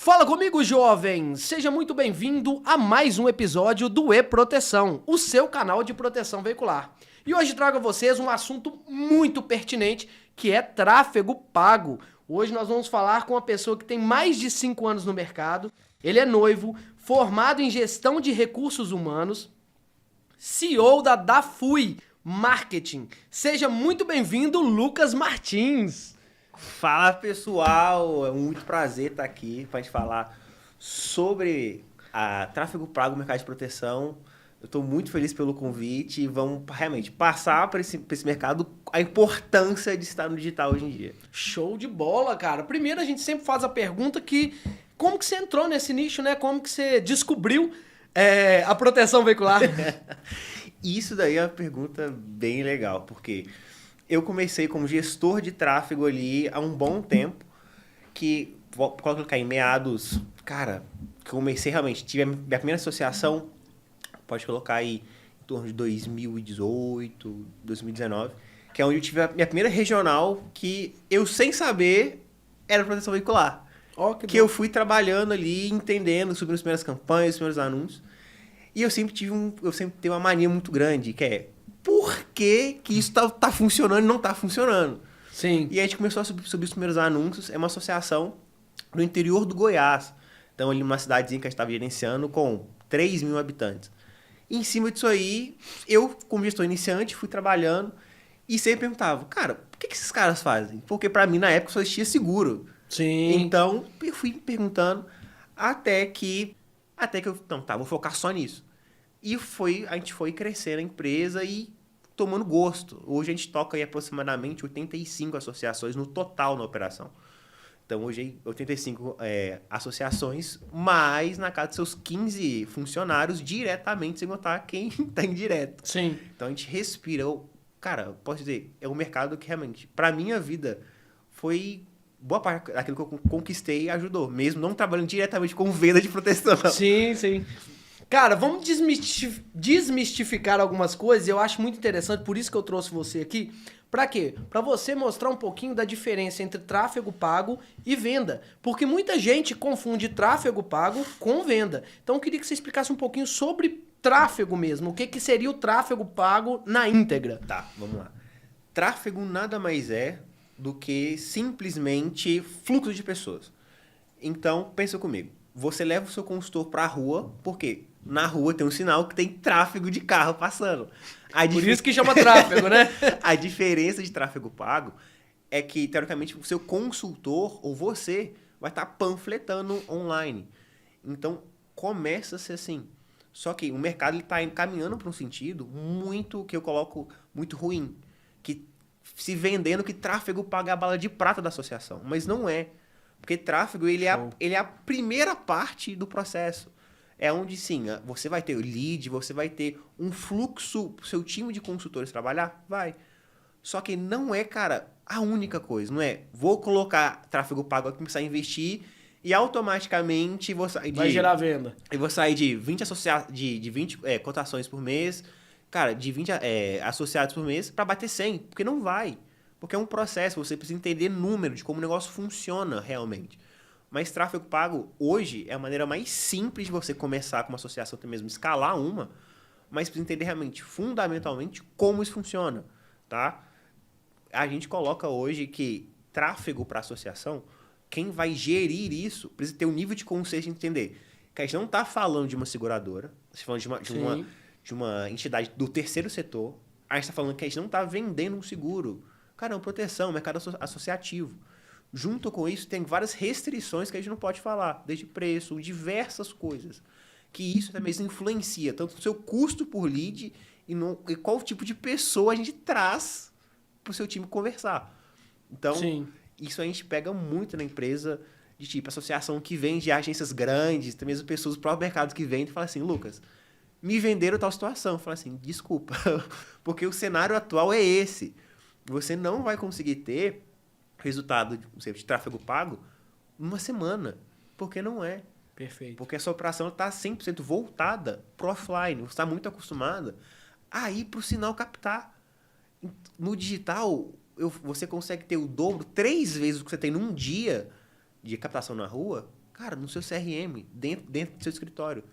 Fala comigo, jovem! Seja muito bem-vindo a mais um episódio do E-Proteção, o seu canal de proteção veicular. E hoje trago a vocês um assunto muito pertinente, que é tráfego pago. Hoje nós vamos falar com uma pessoa que tem mais de 5 anos no mercado, ele é noivo, formado em gestão de recursos humanos, CEO da Dafui Marketing. Seja muito bem-vindo, Lucas Martins! Fala pessoal, é muito prazer estar aqui para a gente falar sobre a tráfego pago no mercado de proteção. Eu estou muito feliz pelo convite e vamos realmente passar para esse mercado a importância de estar no digital hoje em dia. Show de bola, cara. Primeiro a gente sempre faz a pergunta como que você entrou nesse nicho, né? Como que você descobriu a proteção veicular? Isso daí é uma pergunta bem legal, porque eu comecei como gestor de tráfego ali há um bom tempo, que, vou colocar em meados, cara, comecei realmente, tive a minha primeira associação, pode colocar aí em torno de 2018, 2019, que é onde eu tive a minha primeira regional, que eu sem saber era proteção veicular. Oh, que eu fui trabalhando ali, entendendo, subindo as primeiras campanhas, os primeiros anúncios, e eu sempre tenho uma mania muito grande, que é por que isso tá funcionando e não tá funcionando. Sim. E aí a gente começou a subir os primeiros anúncios. É uma associação no interior do Goiás. Então, ali numa cidadezinha que a gente estava gerenciando com 3 mil habitantes. E em cima disso aí, eu, como gestor iniciante, fui trabalhando e sempre perguntava, cara, por que esses caras fazem? Porque para mim, na época, só existia seguro. Sim. Então, eu fui perguntando até que eu, vou focar só nisso. E a gente foi crescendo a empresa e tomando gosto. Hoje a gente toca aí aproximadamente 85 associações no total na operação. Então hoje 85 associações, mais na casa de seus 15 funcionários diretamente, sem contar quem está indireto. Sim. Então a gente respira. Cara, posso dizer, é um mercado que realmente, para minha vida, foi boa parte daquilo que eu conquistei e ajudou. Mesmo não trabalhando diretamente com venda de proteção. Sim, sim. Cara, vamos desmistificar algumas coisas. Eu acho muito interessante, por isso que eu trouxe você aqui. Pra quê? Pra você mostrar um pouquinho da diferença entre tráfego pago e venda. Porque muita gente confunde tráfego pago com venda. Então eu queria que você explicasse um pouquinho sobre tráfego mesmo. O que seria o tráfego pago na íntegra? Tá, vamos lá. Tráfego nada mais é do que simplesmente fluxo de pessoas. Então, pensa comigo. Você leva o seu consultor pra rua, por quê? Na rua tem um sinal que tem tráfego de carro passando. Por isso que chama tráfego, né? A diferença de tráfego pago é que, teoricamente, o seu consultor ou você vai estar panfletando online. Então, começa a ser assim. Só que o mercado está caminhando para um sentido muito, que eu coloco, muito ruim. Que se vendendo que tráfego pago é a bala de prata da associação. Mas não é. Porque tráfego, ele é a primeira parte do processo. É onde, sim, você vai ter o lead, você vai ter um fluxo pro seu time de consultores trabalhar? Vai. Só que não é, cara, a única coisa. Não é, vou colocar tráfego pago aqui, começar a investir e automaticamente vou sair vai gerar venda. Eu vou sair de 20 cotações por mês, cara, de 20 associados por mês para bater 100. Porque não vai. Porque é um processo, você precisa entender número de como o negócio funciona realmente. Mas tráfego pago, hoje, é a maneira mais simples de você começar com uma associação, até mesmo escalar uma, mas precisa entender realmente, fundamentalmente, como isso funciona, tá? A gente coloca hoje que tráfego para associação, quem vai gerir isso, precisa ter um nível de consciência de entender que a gente não está falando de uma seguradora, a gente está falando de uma entidade do terceiro setor, a gente está falando que a gente não está vendendo um seguro. Cara, é uma proteção, um mercado associativo. Junto com isso, tem várias restrições que a gente não pode falar, desde preço, diversas coisas. Que isso também influencia tanto o seu custo por lead e qual tipo de pessoa a gente traz para o seu time conversar. Então, Sim. Isso a gente pega muito na empresa, de tipo, associação que vende de agências grandes, também as pessoas do próprio mercado que vendem e falam assim, Lucas, me venderam tal situação. Eu falo assim, desculpa, porque o cenário atual é esse. Você não vai conseguir ter resultado de tráfego pago numa semana. Porque não é. Perfeito. Porque a sua operação está 100% voltada para o offline. Você está muito acostumada a ir para o sinal captar. No digital, você consegue ter o dobro, 3 vezes o que você tem num dia de captação na rua, cara, no seu CRM, dentro do seu escritório.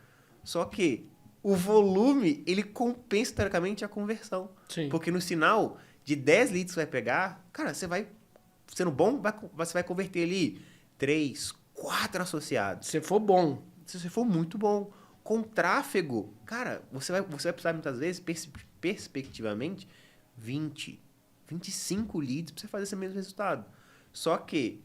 Só que o volume, ele compensa, teoricamente, a conversão. Sim. Porque no sinal de 10 leads que você vai pegar, cara, você vai, sendo bom, você vai converter ali 3, 4 associados. Se for bom. Se você for muito bom. Com tráfego, cara, você vai precisar muitas vezes, perspectivamente, 20, 25 leads para você fazer esse mesmo resultado. Só que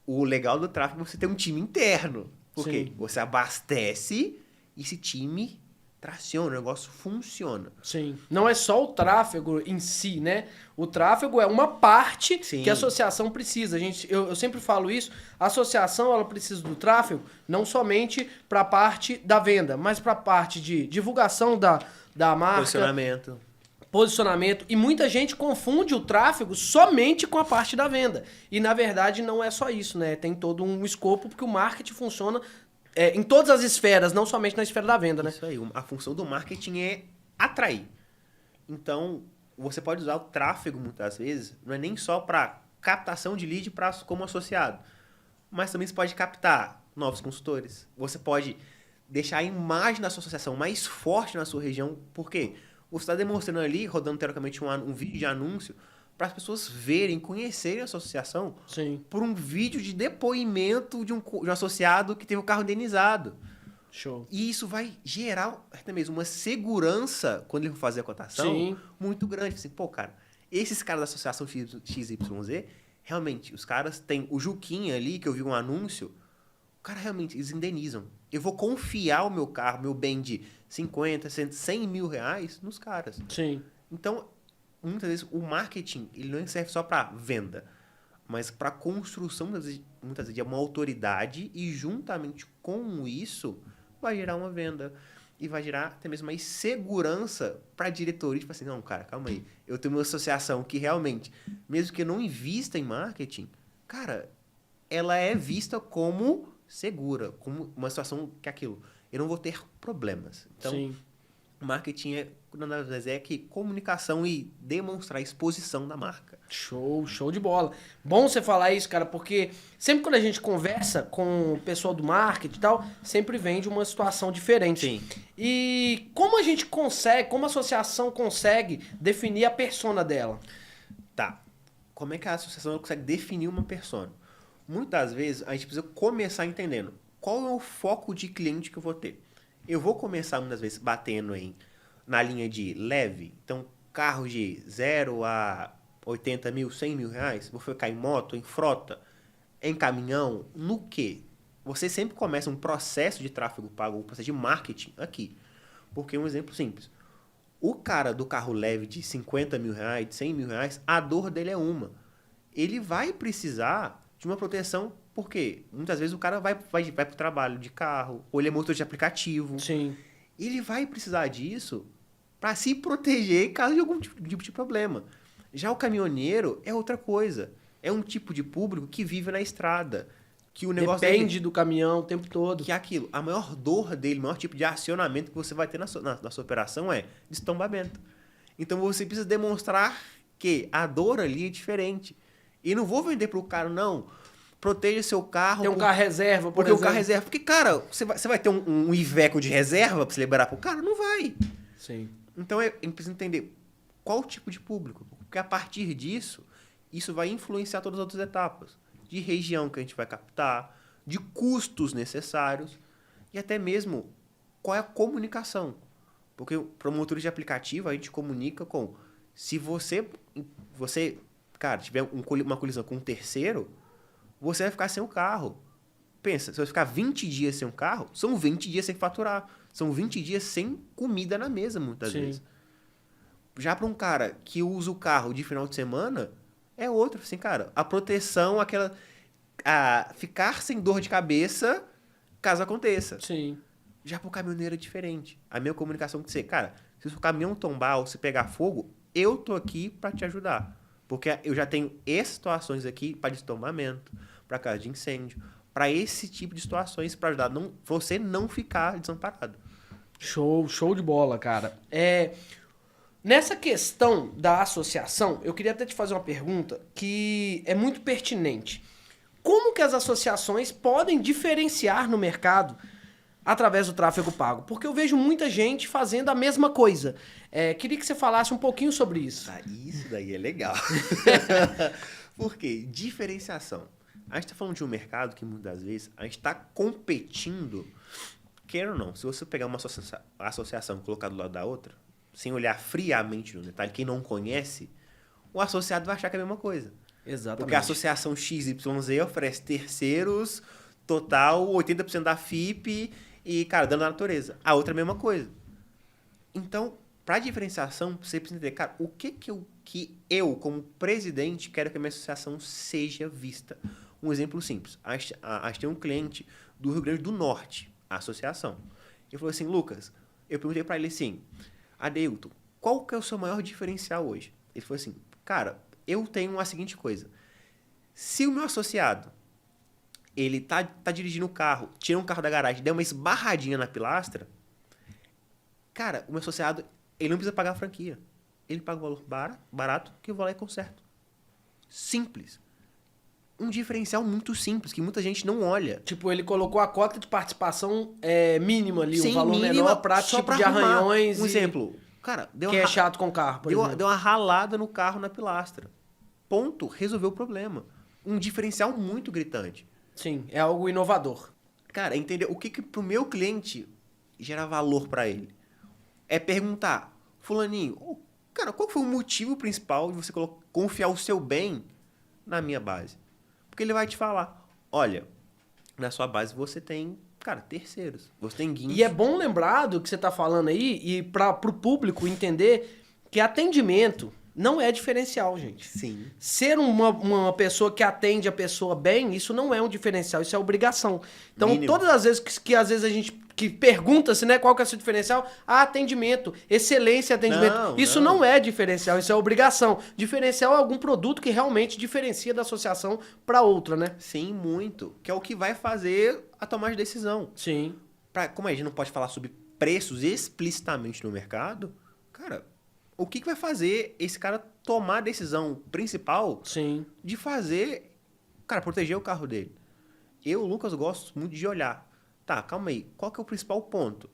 o legal do tráfego é você ter um time interno. Porque Sim. você abastece e esse time traciona, o negócio funciona. Sim. Não é só o tráfego em si, né? O tráfego é uma parte Sim. que a associação precisa. Eu sempre falo isso. A associação ela precisa do tráfego não somente para a parte da venda, mas para a parte de divulgação da marca, posicionamento. E muita gente confunde o tráfego somente com a parte da venda. E na verdade não é só isso, né? Tem todo um escopo porque o marketing funciona em todas as esferas, não somente na esfera da venda, né? Isso aí. A função do marketing é atrair. Então, você pode usar o tráfego muitas vezes, não é nem só para captação de lead como associado, mas também você pode captar novos consultores. Você pode deixar a imagem da sua associação mais forte na sua região. Por quê? Você está demonstrando ali, rodando teoricamente um vídeo de anúncio, para as pessoas verem, conhecerem a sua associação. Sim. Por um vídeo de depoimento de um associado que teve o carro indenizado. Show. E isso vai gerar até mesmo uma segurança quando ele for fazer a cotação. Sim. Muito grande. Assim, pô, cara, esses caras da associação XYZ, realmente, os caras têm o Juquinha ali, que eu vi um anúncio, o cara realmente, eles indenizam. Eu vou confiar o meu carro, meu bem de 50, 100 mil reais nos caras. Sim. Então, muitas vezes, o marketing ele não serve só para venda, mas para construção, muitas vezes, de uma autoridade e, juntamente com isso, vai gerar uma venda. E vai gerar até mesmo mais segurança para a diretoria. Tipo assim, não, cara, calma aí. Eu tenho uma associação que realmente, mesmo que eu não invista em marketing, cara, ela é vista como segura, como uma situação que é aquilo. Eu não vou ter problemas. Então, Sim. marketing nada mais é que comunicação e demonstrar a exposição da marca. Show de bola. Bom você falar isso, cara, porque sempre quando a gente conversa com o pessoal do marketing e tal, sempre vem de uma situação diferente. Sim. E como a gente consegue, como a associação consegue definir a persona dela? Tá. Como é que a associação consegue definir uma persona? Muitas vezes a gente precisa começar entendendo qual é o foco de cliente que eu vou ter. Eu vou começar muitas vezes batendo na linha de leve, então carros de 0 a 80 mil, 100 mil reais, vou ficar em moto, em frota, em caminhão, no quê? Você sempre começa um processo de tráfego pago, um processo de marketing aqui. Porque um exemplo simples. O cara do carro leve de 50 mil reais, de 100 mil reais, a dor dele é uma. Ele vai precisar de uma proteção, porque muitas vezes o cara vai para o trabalho de carro, ou ele é motor de aplicativo. Sim. Ele vai precisar disso para se proteger em caso de algum tipo de problema. Já o caminhoneiro é outra coisa. É um tipo de público que vive na estrada. Que o negócio depende do caminhão o tempo todo. Que é aquilo. A maior dor dele, o maior tipo de acionamento que você vai ter na sua operação é destombamento. Então você precisa demonstrar que a dor ali é diferente. E não vou vender para o cara, não. Proteja seu carro. Tem um carro reserva, porque o carro reserva. Porque, cara, você vai ter um Iveco de reserva para você liberar para o cara? Não vai. Sim. Então, a gente precisa entender qual tipo de público. Porque a partir disso, isso vai influenciar todas as outras etapas. De região que a gente vai captar, de custos necessários e até mesmo qual é a comunicação. Porque para motorista de aplicativo, a gente comunica com... Se você cara, tiver uma colisão com um terceiro, você vai ficar sem o carro. Pensa, você vai ficar 20 dias sem um carro, são 20 dias sem faturar. São 20 dias sem comida na mesa, muitas vezes. Já para um cara que usa o carro de final de semana, é outro. Assim, cara, a proteção, ficar sem dor de cabeça caso aconteça. Sim. Já para o caminhoneiro é diferente. A minha comunicação tem que ser, cara, se o seu caminhão tombar ou se pegar fogo, eu tô aqui para te ajudar. Porque eu já tenho essas situações aqui para destombamento, para caso de incêndio, para esse tipo de situações, para ajudar você não ficar desamparado. Show de bola, cara. Nessa questão da associação, eu queria até te fazer uma pergunta que é muito pertinente. como que as associações podem diferenciar no mercado através do tráfego pago? Porque eu vejo muita gente fazendo a mesma coisa. Queria que você falasse um pouquinho sobre isso. Isso daí é legal. Por quê? Diferenciação. A gente está falando de um mercado que muitas vezes a gente está competindo, quer ou não, se você pegar uma associação e colocar do lado da outra, sem olhar friamente no detalhe, quem não conhece, o associado vai achar que é a mesma coisa. Exatamente. Porque a associação XYZ oferece terceiros, total 80% da FIP e, cara, dando na natureza. A outra é a mesma coisa. Então, para diferenciação, você precisa entender, cara, o que eu, como presidente, quero que a minha associação seja vista. Um exemplo simples. A gente tem um cliente do Rio Grande do Norte, a associação. Ele falou assim, Lucas, eu perguntei para ele assim, Adeilton, qual que é o seu maior diferencial hoje? Ele falou assim, cara, eu tenho a seguinte coisa. Se o meu associado, ele tá dirigindo o carro, tira um carro da garagem, der uma esbarradinha na pilastra, cara, o meu associado, ele não precisa pagar a franquia. Ele paga o valor barato que eu vou lá e conserto. Simples. Um diferencial muito simples, que muita gente não olha. Tipo, ele colocou a cota de participação mínima ali, Sim, um valor mínima, menor pra só tipo pra de arrumar. arranhões. Um exemplo. Cara, Que é chato com o carro, por exemplo. Deu uma ralada no carro na pilastra. Ponto. Resolveu o problema. Um diferencial muito gritante. Sim, é algo inovador. Cara, entender o que pro meu cliente gera valor pra ele. É perguntar, fulaninho, cara, qual foi o motivo principal de você confiar o seu bem na minha base? Porque ele vai te falar, olha, na sua base você tem, cara, terceiros. Você tem guincho. E é bom lembrar do que você tá falando aí e pro público entender que atendimento não é diferencial, gente. Sim. Ser uma pessoa que atende a pessoa bem, isso não é um diferencial, isso é obrigação. Então, Mínimo. todas as vezes que às vezes a gente que pergunta-se, né, qual que é o seu diferencial? Atendimento, excelência em atendimento. Isso não é diferencial, isso é obrigação. Diferencial é algum produto que realmente diferencia da associação para outra, né? Sim, muito. Que é o que vai fazer a tomada de decisão. Sim. Como a gente não pode falar sobre preços explicitamente no mercado, cara, o que vai fazer esse cara tomar a decisão principal Sim. de fazer, cara, proteger o carro dele? Eu, Lucas, gosto muito de olhar. Tá, calma aí. Qual que é o principal ponto?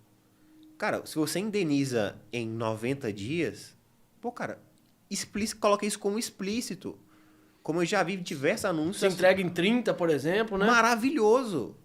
Cara, se você indeniza em 90 dias, pô, cara, coloca isso como explícito. Como eu já vi diversos anúncios. Você entrega em 30, por exemplo, né? Maravilhoso.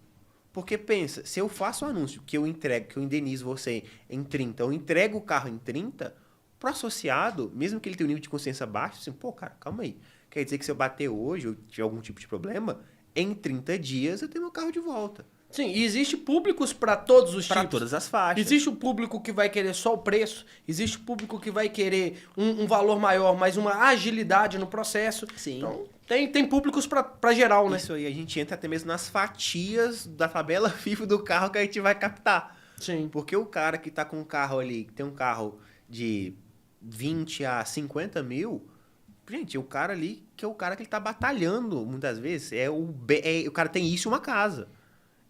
Porque pensa, se eu faço um anúncio que eu indenizo você em 30, eu entrego o carro em 30, pro associado, mesmo que ele tenha um nível de consciência baixo, assim, pô, cara, calma aí. Quer dizer que se eu bater hoje, ou tiver algum tipo de problema, em 30 dias eu tenho meu carro de volta. Sim, e existe públicos para todos os tipos. Para todas as faixas. Existe o público que vai querer só o preço, existe o público que vai querer um valor maior, mas uma agilidade no processo. Sim. Então, tem públicos para geral, né? Isso aí, a gente entra até mesmo nas fatias da tabela FIFO do carro que a gente vai captar. Sim. Porque o cara que tá com um carro ali, que tem um carro de 20 a 50 mil, gente, o cara ali, que é o cara que ele tá batalhando muitas vezes, o cara tem isso em uma casa.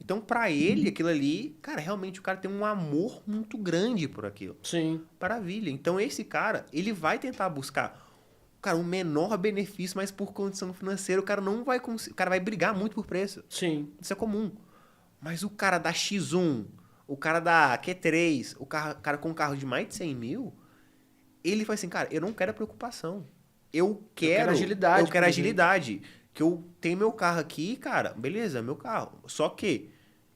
Então, pra ele, aquilo ali, cara, realmente o cara tem um amor muito grande por aquilo. Sim. Maravilha. Então, esse cara, ele vai tentar buscar, cara, um menor benefício, mas por condição financeira, o cara não vai conseguir. O cara vai brigar muito por preço. Sim. Isso é comum. Mas o cara da X1, o cara da Q3, o cara com um carro de mais de 100 mil, ele fala assim, cara, eu não quero a preocupação. Eu quero agilidade. Eu quero agilidade. Que eu tenho meu carro aqui, cara, beleza, meu carro. Só que,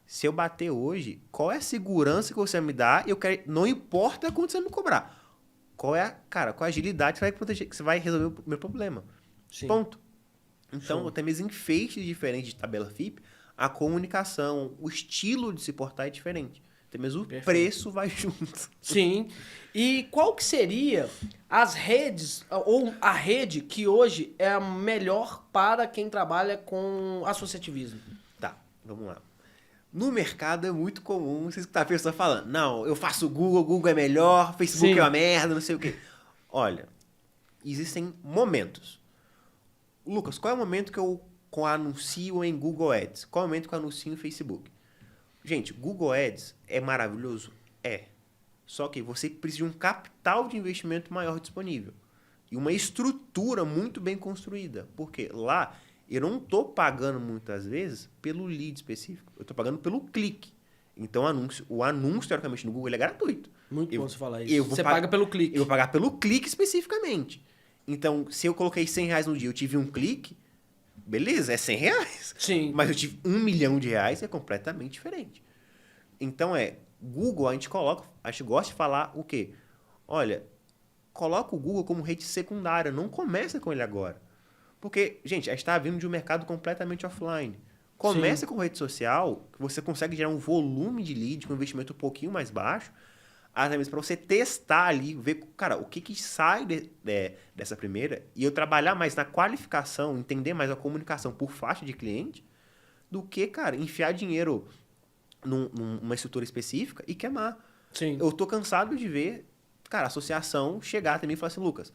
se eu bater hoje, qual é a segurança que você me dá? Não importa quanto você me cobrar. Qual é a agilidade que você vai proteger, que você vai resolver o meu problema. Sim. Ponto. Então, Show. até mesmo enfeites diferentes de tabela FIP, a comunicação, o estilo de se portar é diferente. Até mesmo o preço vai junto. Sim. E qual que seria as redes, ou a rede que hoje é a melhor para quem trabalha com associativismo? Tá, vamos lá. No mercado é muito comum você escutar a pessoa falando, não, eu faço Google é melhor, Facebook Sim. é uma merda, não sei o quê. Olha, existem momentos. Lucas, qual é o momento que eu anuncio em Google Ads? Qual é o momento que eu anuncio em Facebook? Gente, Google Ads é maravilhoso? É. Só que você precisa de um capital de investimento maior disponível. E uma estrutura muito bem construída. Porque lá Eu não tô pagando muitas vezes pelo lead específico. Eu tô pagando pelo clique. Então, o anúncio, teoricamente, no Google ele é gratuito. Muito bom você falar isso. Você paga pelo clique. Eu vou pagar pelo clique especificamente. Então, se eu coloquei R$100 no dia, eu tive um clique, beleza, é R$100. Sim. Mas eu tive R$1 milhão, é completamente diferente. Então, Google, a gente gosta de falar o quê? Olha, coloca o Google como rede secundária, não começa com ele agora. Porque, gente, a gente está vindo de um mercado completamente offline. Começa com rede social, que você consegue gerar um volume de lead com um investimento um pouquinho mais baixo, até mesmo para você testar ali, ver, cara, o que sai dessa primeira, e eu trabalhar mais na qualificação, entender mais a comunicação por faixa de cliente, do que, cara, enfiar dinheiro numa estrutura específica e queimar. Sim. Eu tô cansado de ver, cara, a associação chegar até mim e falar assim, Lucas,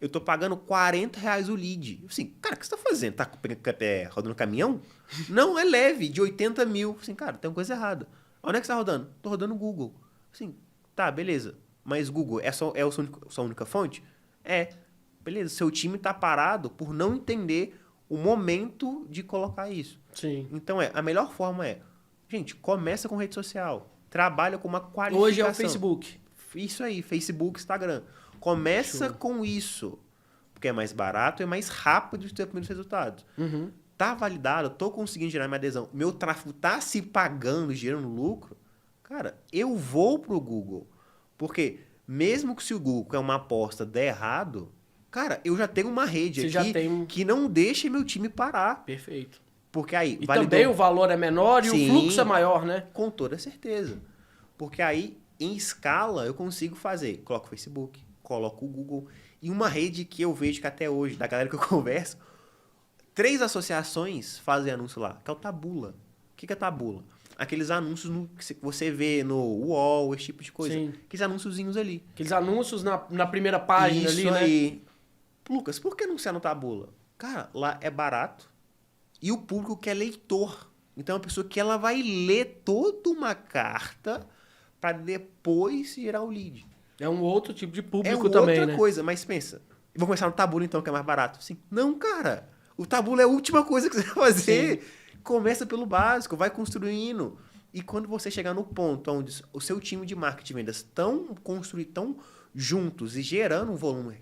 eu tô pagando R$40 o lead. Assim, cara, o que você tá fazendo? Tá rodando caminhão? Não, é leve, de 80 mil. Assim, cara, tem uma coisa errada. Onde é que você tá rodando? Tô rodando no Google. Assim, tá, beleza. Mas Google é a sua única fonte? É. Beleza, seu time tá parado por não entender o momento de colocar isso. Sim. Então, a melhor forma gente, começa com rede social. Trabalha com uma qualificação. Hoje é o Facebook. Isso aí, Facebook, Instagram. Começa com isso. Porque é mais barato e é mais rápido de ter primeiros resultados. Uhum. Tá validado, tô conseguindo gerar minha adesão. Meu tráfego tá se pagando, gerando lucro. Cara, eu vou pro Google. Porque mesmo que se o Google, que é uma aposta, der errado, cara, eu já tenho uma rede aqui que não deixa meu time parar. Perfeito. Porque aí... E também o valor é menor e o fluxo é maior, né? Com toda certeza. Porque aí, em escala, eu consigo fazer. Coloco o Facebook, coloco o Google. E uma rede que eu vejo que até hoje, da galera que eu converso, 3 associações fazem anúncio lá, que é o Taboola. O que é Taboola? Aqueles anúncios que você vê no UOL, esse tipo de coisa. Sim. Aqueles anúnciozinhos ali. Aqueles anúncios na primeira página Isso ali, aí. né? Lucas, por que anunciar no Taboola? Cara, lá é barato e o público que é leitor. Então é uma pessoa que ela vai ler toda uma carta para depois gerar o lead. É um outro tipo de público também, né? É outra coisa, mas pensa. Vou começar no Taboola então, que é mais barato. Assim, não, cara. O Taboola é a última coisa que você vai fazer. Sim. Começa pelo básico, vai construindo. E quando você chegar no ponto onde o seu time de marketing e vendas estão juntos e gerando um volume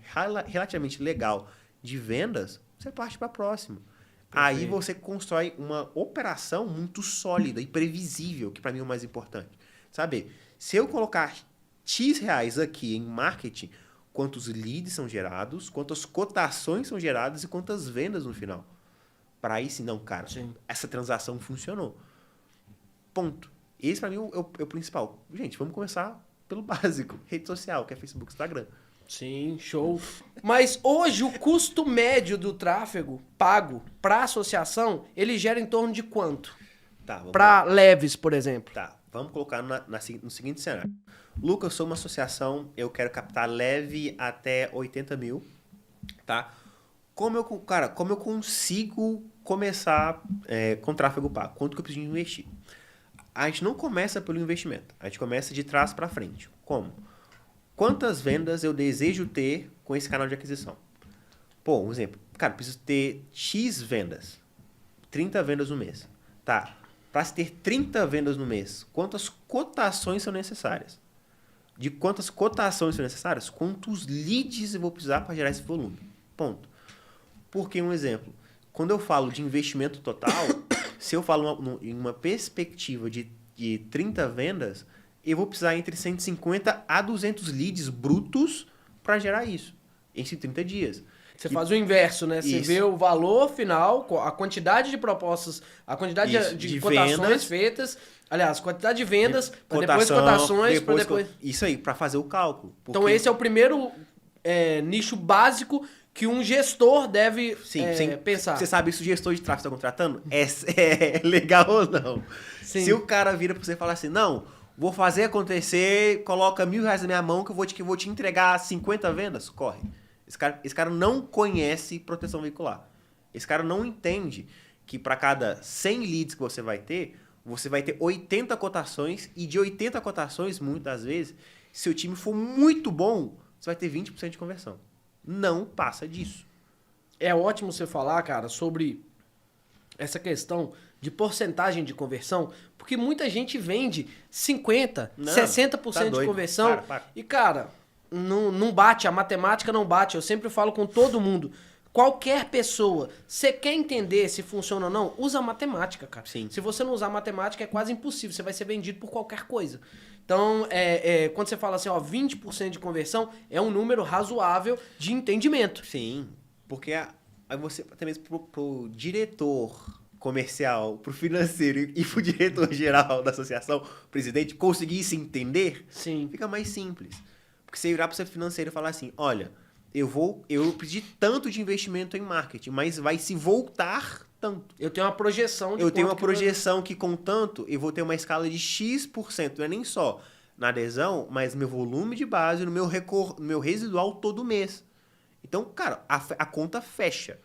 relativamente legal de vendas, você parte para a próxima. Aí você constrói uma operação muito sólida e previsível, que para mim é o mais importante. Sabe? Se eu colocar X reais aqui em marketing, quantos leads são gerados, quantas cotações são geradas e quantas vendas no final. Para aí sim, não, cara, essa transação funcionou. Ponto. Esse para mim é o principal. Gente, vamos começar pelo básico. Rede social, que é Facebook, Instagram. Sim, show. Mas hoje o custo médio do tráfego pago para associação, ele gera em torno de quanto? Tá, para leves, por exemplo. Tá, vamos colocar no seguinte cenário. Lucas, eu sou uma associação, eu quero captar leve até 80 mil, tá? Como eu consigo começar com tráfego pago? Quanto que eu preciso investir? A gente não começa pelo investimento, a gente começa de trás para frente. Como? Quantas vendas eu desejo ter com esse canal de aquisição? Pô, um exemplo. Cara, preciso ter X vendas. 30 vendas no mês. Tá. Para se ter 30 vendas no mês, quantas cotações são necessárias? De quantas cotações são necessárias? Quantos leads eu vou precisar para gerar esse volume? Ponto. Porque, um exemplo, quando eu falo de investimento total, se eu falo em uma perspectiva de 30 vendas, eu vou precisar entre 150 a 200 leads brutos para gerar isso, em 30 dias. Você faz o inverso, né? Você vê o valor final, a quantidade de propostas, a quantidade de cotações vendas, feitas, aliás, quantidade de vendas, para depois cotações, para depois... Isso aí, para fazer o cálculo. Porque... Então esse é o primeiro nicho básico que um gestor deve pensar. Você sabe se o gestor de tráfego está contratando? É legal ou não? Sim. Se o cara vira para você e falar assim, não, vou fazer acontecer, coloca R$1.000 na minha mão que eu vou te entregar 50 vendas, corre. Esse cara não conhece proteção veicular. Esse cara não entende que para cada 100 leads que você vai ter 80 cotações e de 80 cotações, muitas vezes, se seu time for muito bom, você vai ter 20% de conversão. Não passa disso. É ótimo você falar, cara, sobre essa questão de porcentagem de conversão, porque muita gente vende 50%, Não, 60% tá de doido. conversão. Para. E, cara, não bate, a matemática não bate. Eu sempre falo com todo mundo. Qualquer pessoa, você quer entender se funciona ou não, usa matemática, cara. Sim. Se você não usar matemática, é quase impossível. Você vai ser vendido por qualquer coisa. Então, quando você fala assim, ó, 20% de conversão, é um número razoável de entendimento. Sim, porque aí você, até mesmo pro diretor comercial, pro financeiro e pro diretor geral da associação, presidente, conseguir se entender, Sim. fica mais simples. Porque você virar pro seu financeiro e falar assim, olha, eu pedi tanto de investimento em marketing, mas vai se voltar tanto. Eu tenho uma projeção de Eu tenho uma quanto que projeção que com tanto eu vou ter uma escala de X%. Não é nem só na adesão, mas meu volume de base, no meu residual todo mês. Então, cara, a conta fecha.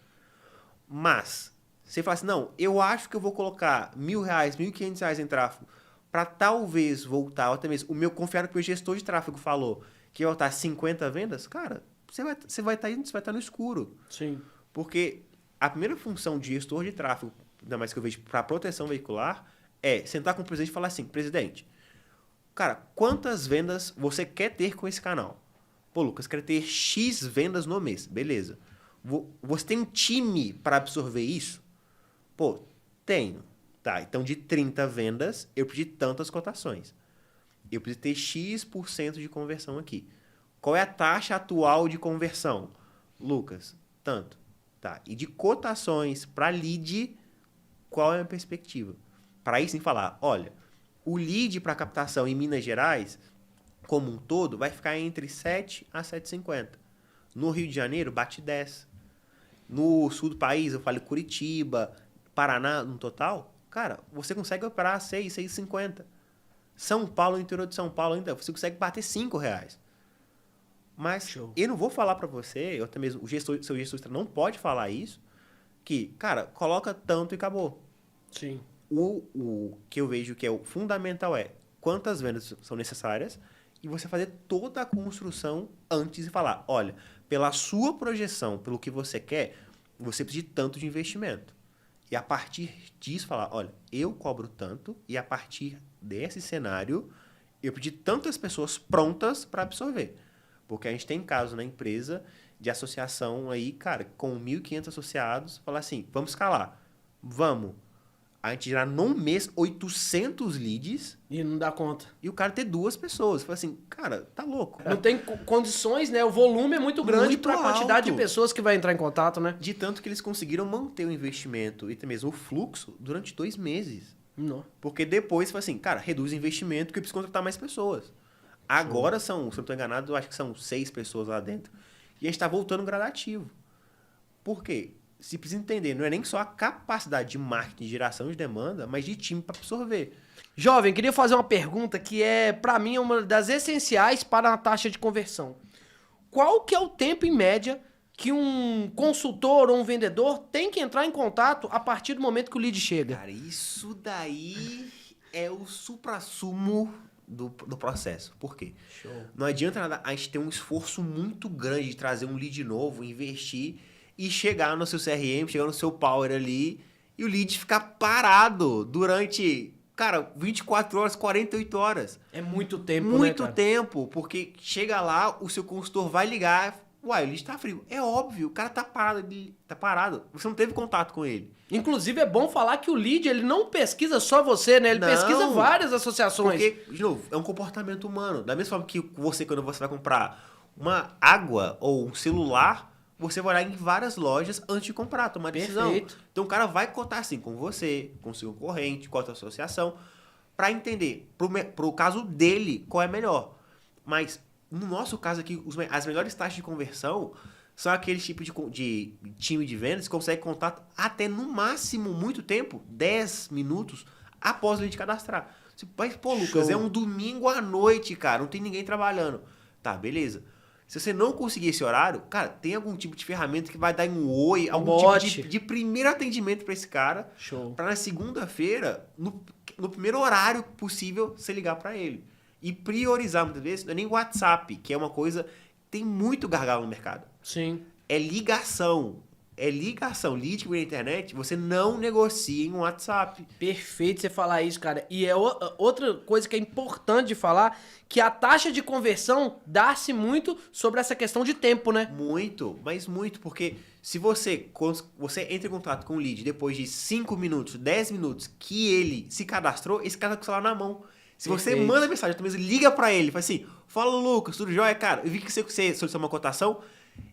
Mas, você fala assim, não, eu acho que eu vou colocar R$1.000, R$1.500 em tráfego para talvez voltar, ou até mesmo o meu confiar que o gestor de tráfego falou que ia voltar 50 vendas, cara, você vai estar no escuro. Sim. Porque a primeira função de gestor de tráfego, ainda mais que eu vejo para proteção veicular, é sentar com o presidente e falar assim, presidente, cara, quantas vendas você quer ter com esse canal? Pô, Lucas, quero ter X vendas no mês. Beleza. Você tem um time para absorver isso? Pô, tenho. Tá, então de 30 vendas, eu preciso de tantas cotações. Eu preciso ter X% de conversão aqui. Qual é a taxa atual de conversão? Lucas, tanto. Tá, e de cotações para lead, qual é a perspectiva? Para aí sim falar, olha, o lead para captação em Minas Gerais, como um todo, vai ficar entre 7 a 7,50. No Rio de Janeiro, bate 10. No sul do país, eu falo Curitiba, Paraná, no total, cara, você consegue operar 6, 6,50. São Paulo, no interior de São Paulo ainda, você consegue bater R$5. Mas Show. eu não vou falar para você, eu até mesmo, seu gestor não pode falar isso, que, cara, coloca tanto e acabou. Sim. O que eu vejo que é o fundamental é quantas vendas são necessárias e você fazer toda a construção antes de falar, olha, pela sua projeção, pelo que você quer, você precisa de tanto de investimento. E a partir disso falar, olha, eu cobro tanto e a partir desse cenário eu preciso de tantas pessoas prontas para absorver. Porque a gente tem casos na empresa de associação aí, cara, com 1.500 associados, falar assim, vamos escalar, vamos. A gente gerar num mês 800 leads. E não dá conta. E o cara ter 2 pessoas. Fala assim, cara, tá louco. Não tem condições, né? O volume é muito grande para a quantidade de pessoas que vai entrar em contato, né? De tanto que eles conseguiram manter o investimento e até mesmo o fluxo durante 2 meses. Não. Porque depois, fala assim, cara, reduz o investimento que eu preciso contratar mais pessoas. Agora são, se eu não estou enganado, eu acho que são 6 pessoas lá dentro. E a gente está voltando gradativo. Por quê? Se precisa entender, não é nem só a capacidade de marketing, de geração de demanda, mas de time para absorver. Jovem, queria fazer uma pergunta que para mim, uma das essenciais para a taxa de conversão. Qual que é o tempo, em média, que um consultor ou um vendedor tem que entrar em contato a partir do momento que o lead chega? Cara, isso daí é o suprassumo do processo. Por quê? Show. Não adianta nada a gente ter um esforço muito grande de trazer um lead novo, investir e chegar no seu CRM, chegar no seu Power ali e o lead ficar parado durante, cara, 24 horas, 48 horas. É muito tempo, Muito né, cara? tempo, porque chega lá, o seu consultor vai ligar, uai, o lead tá frio. É óbvio, o cara tá parado, você não teve contato com ele. Inclusive, é bom falar que o lead, ele não pesquisa só você, né? Ele Não, pesquisa várias associações. Porque, de novo, é um comportamento humano. Da mesma forma que você, quando você vai comprar uma água ou um celular, você vai olhar em várias lojas antes de comprar, tomar decisão. Perfeito. Então o cara vai cotar assim com você, com o seu concorrente, com a outra associação, para entender, pro caso dele, qual é melhor. Mas, no nosso caso aqui, as melhores taxas de conversão são aqueles tipos de time de vendas que consegue contato até, no máximo, muito tempo, 10 minutos, após o lead cadastrar. Mas, pô, Lucas, Show. é um domingo à noite, cara, não tem ninguém trabalhando. Tá, beleza. Se você não conseguir esse horário, cara, tem algum tipo de ferramenta que vai dar um oi, algum bot. tipo de primeiro atendimento para esse cara, Show. para na segunda-feira, no primeiro horário possível, você ligar para ele. E priorizar, muitas vezes, não é nem WhatsApp, que é uma coisa que tem muito gargalo no mercado. Sim. É ligação. é ligação. Lead na internet, você não negocia em WhatsApp. Perfeito você falar isso, cara. E é outra coisa que é importante de falar, que a taxa de conversão dá-se muito sobre essa questão de tempo, né? Muito, mas muito, porque se você entra em contato com o lead depois de 5 minutos, 10 minutos que ele se cadastrou, esse cara tá com o celular na mão. Se você Perfeito. manda mensagem, mesmo liga pra ele, fala assim, fala Lucas, tudo jóia, cara, eu vi que você solicitou uma cotação,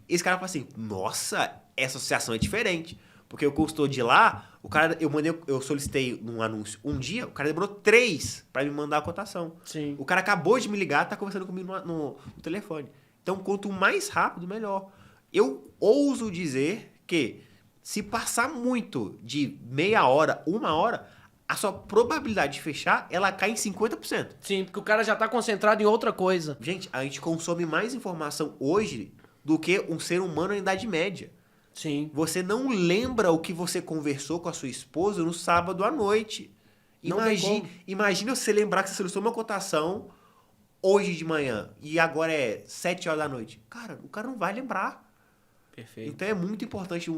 esse cara fala assim, nossa, essa associação é diferente. Porque o consultor de lá, o cara, eu solicitei num anúncio um dia, o cara demorou 3 pra me mandar a cotação. Sim. O cara acabou de me ligar, tá conversando comigo no telefone. Então, quanto mais rápido, melhor. Eu ouso dizer que se passar muito de meia hora, 1 hora, a sua probabilidade de fechar, ela cai em 50%. Sim, porque o cara já tá concentrado em outra coisa. Gente, a gente consome mais informação hoje do que um ser humano na Idade Média. Sim. Você não lembra o que você conversou com a sua esposa no sábado à noite. Não tem como. Imagina você lembrar que você solicitou uma cotação hoje de manhã e agora é 7 horas da noite. Cara, o cara não vai lembrar. Perfeito. Então é muito importante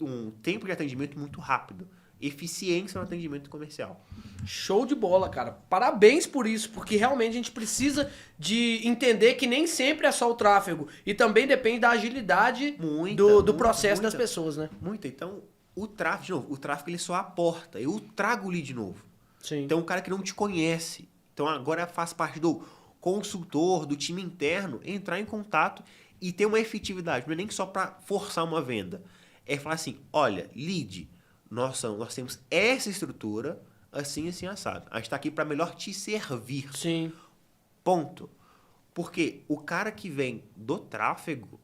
um tempo de atendimento muito rápido. Eficiência no atendimento comercial. Show de bola, cara. Parabéns por isso, porque realmente a gente precisa de entender que nem sempre é só o tráfego. E também depende da agilidade do processo das pessoas, né? Muita. Então, o tráfego, de novo, o tráfego ele só aporta. Eu trago o lead de novo. Sim. Então, um cara que não te conhece. Então, agora faz parte do consultor, do time interno, entrar em contato e ter uma efetividade. Não é nem só para forçar uma venda. É falar assim, olha, lead, nós temos essa estrutura, assim, assado. A gente está aqui para melhor te servir. Sim. Ponto. Porque o cara que vem do tráfego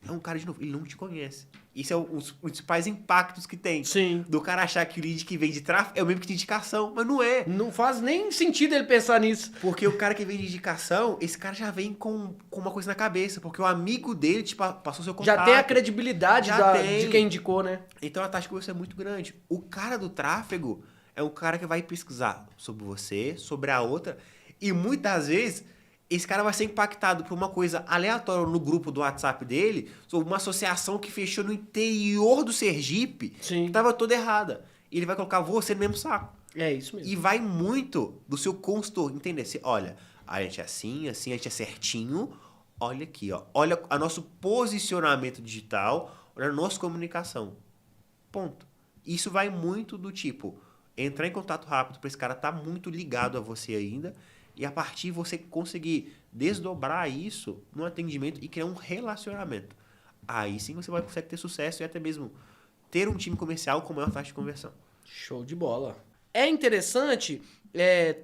é um cara, de novo, ele não te conhece. Isso é um dos principais impactos que tem. Sim. Do cara achar que o lead que vem de tráfego é o mesmo que de indicação, mas não é. Não faz nem sentido ele pensar nisso. Porque o cara que vem de indicação, esse cara já vem com uma coisa na cabeça, porque o amigo dele te passou seu contato. Já tem a credibilidade de quem indicou, né? Então a taxa de conversão é muito grande. O cara do tráfego é um cara que vai pesquisar sobre você, sobre a outra, e muitas vezes esse cara vai ser impactado por uma coisa aleatória no grupo do WhatsApp dele, sobre uma associação que fechou no interior do Sergipe, Sim. que estava toda errada. E ele vai colocar você no mesmo saco. É isso mesmo. E vai muito do seu consultor entender se, olha, a gente é assim, a gente é certinho, olha aqui, ó, olha o nosso posicionamento digital, olha a nossa comunicação. Ponto. Isso vai muito do tipo, entrar em contato rápido para esse cara estar muito ligado a você ainda, e a partir de você conseguir desdobrar isso no atendimento e criar um relacionamento. Aí sim você vai conseguir ter sucesso e até mesmo ter um time comercial com maior taxa de conversão. Show de bola. É interessante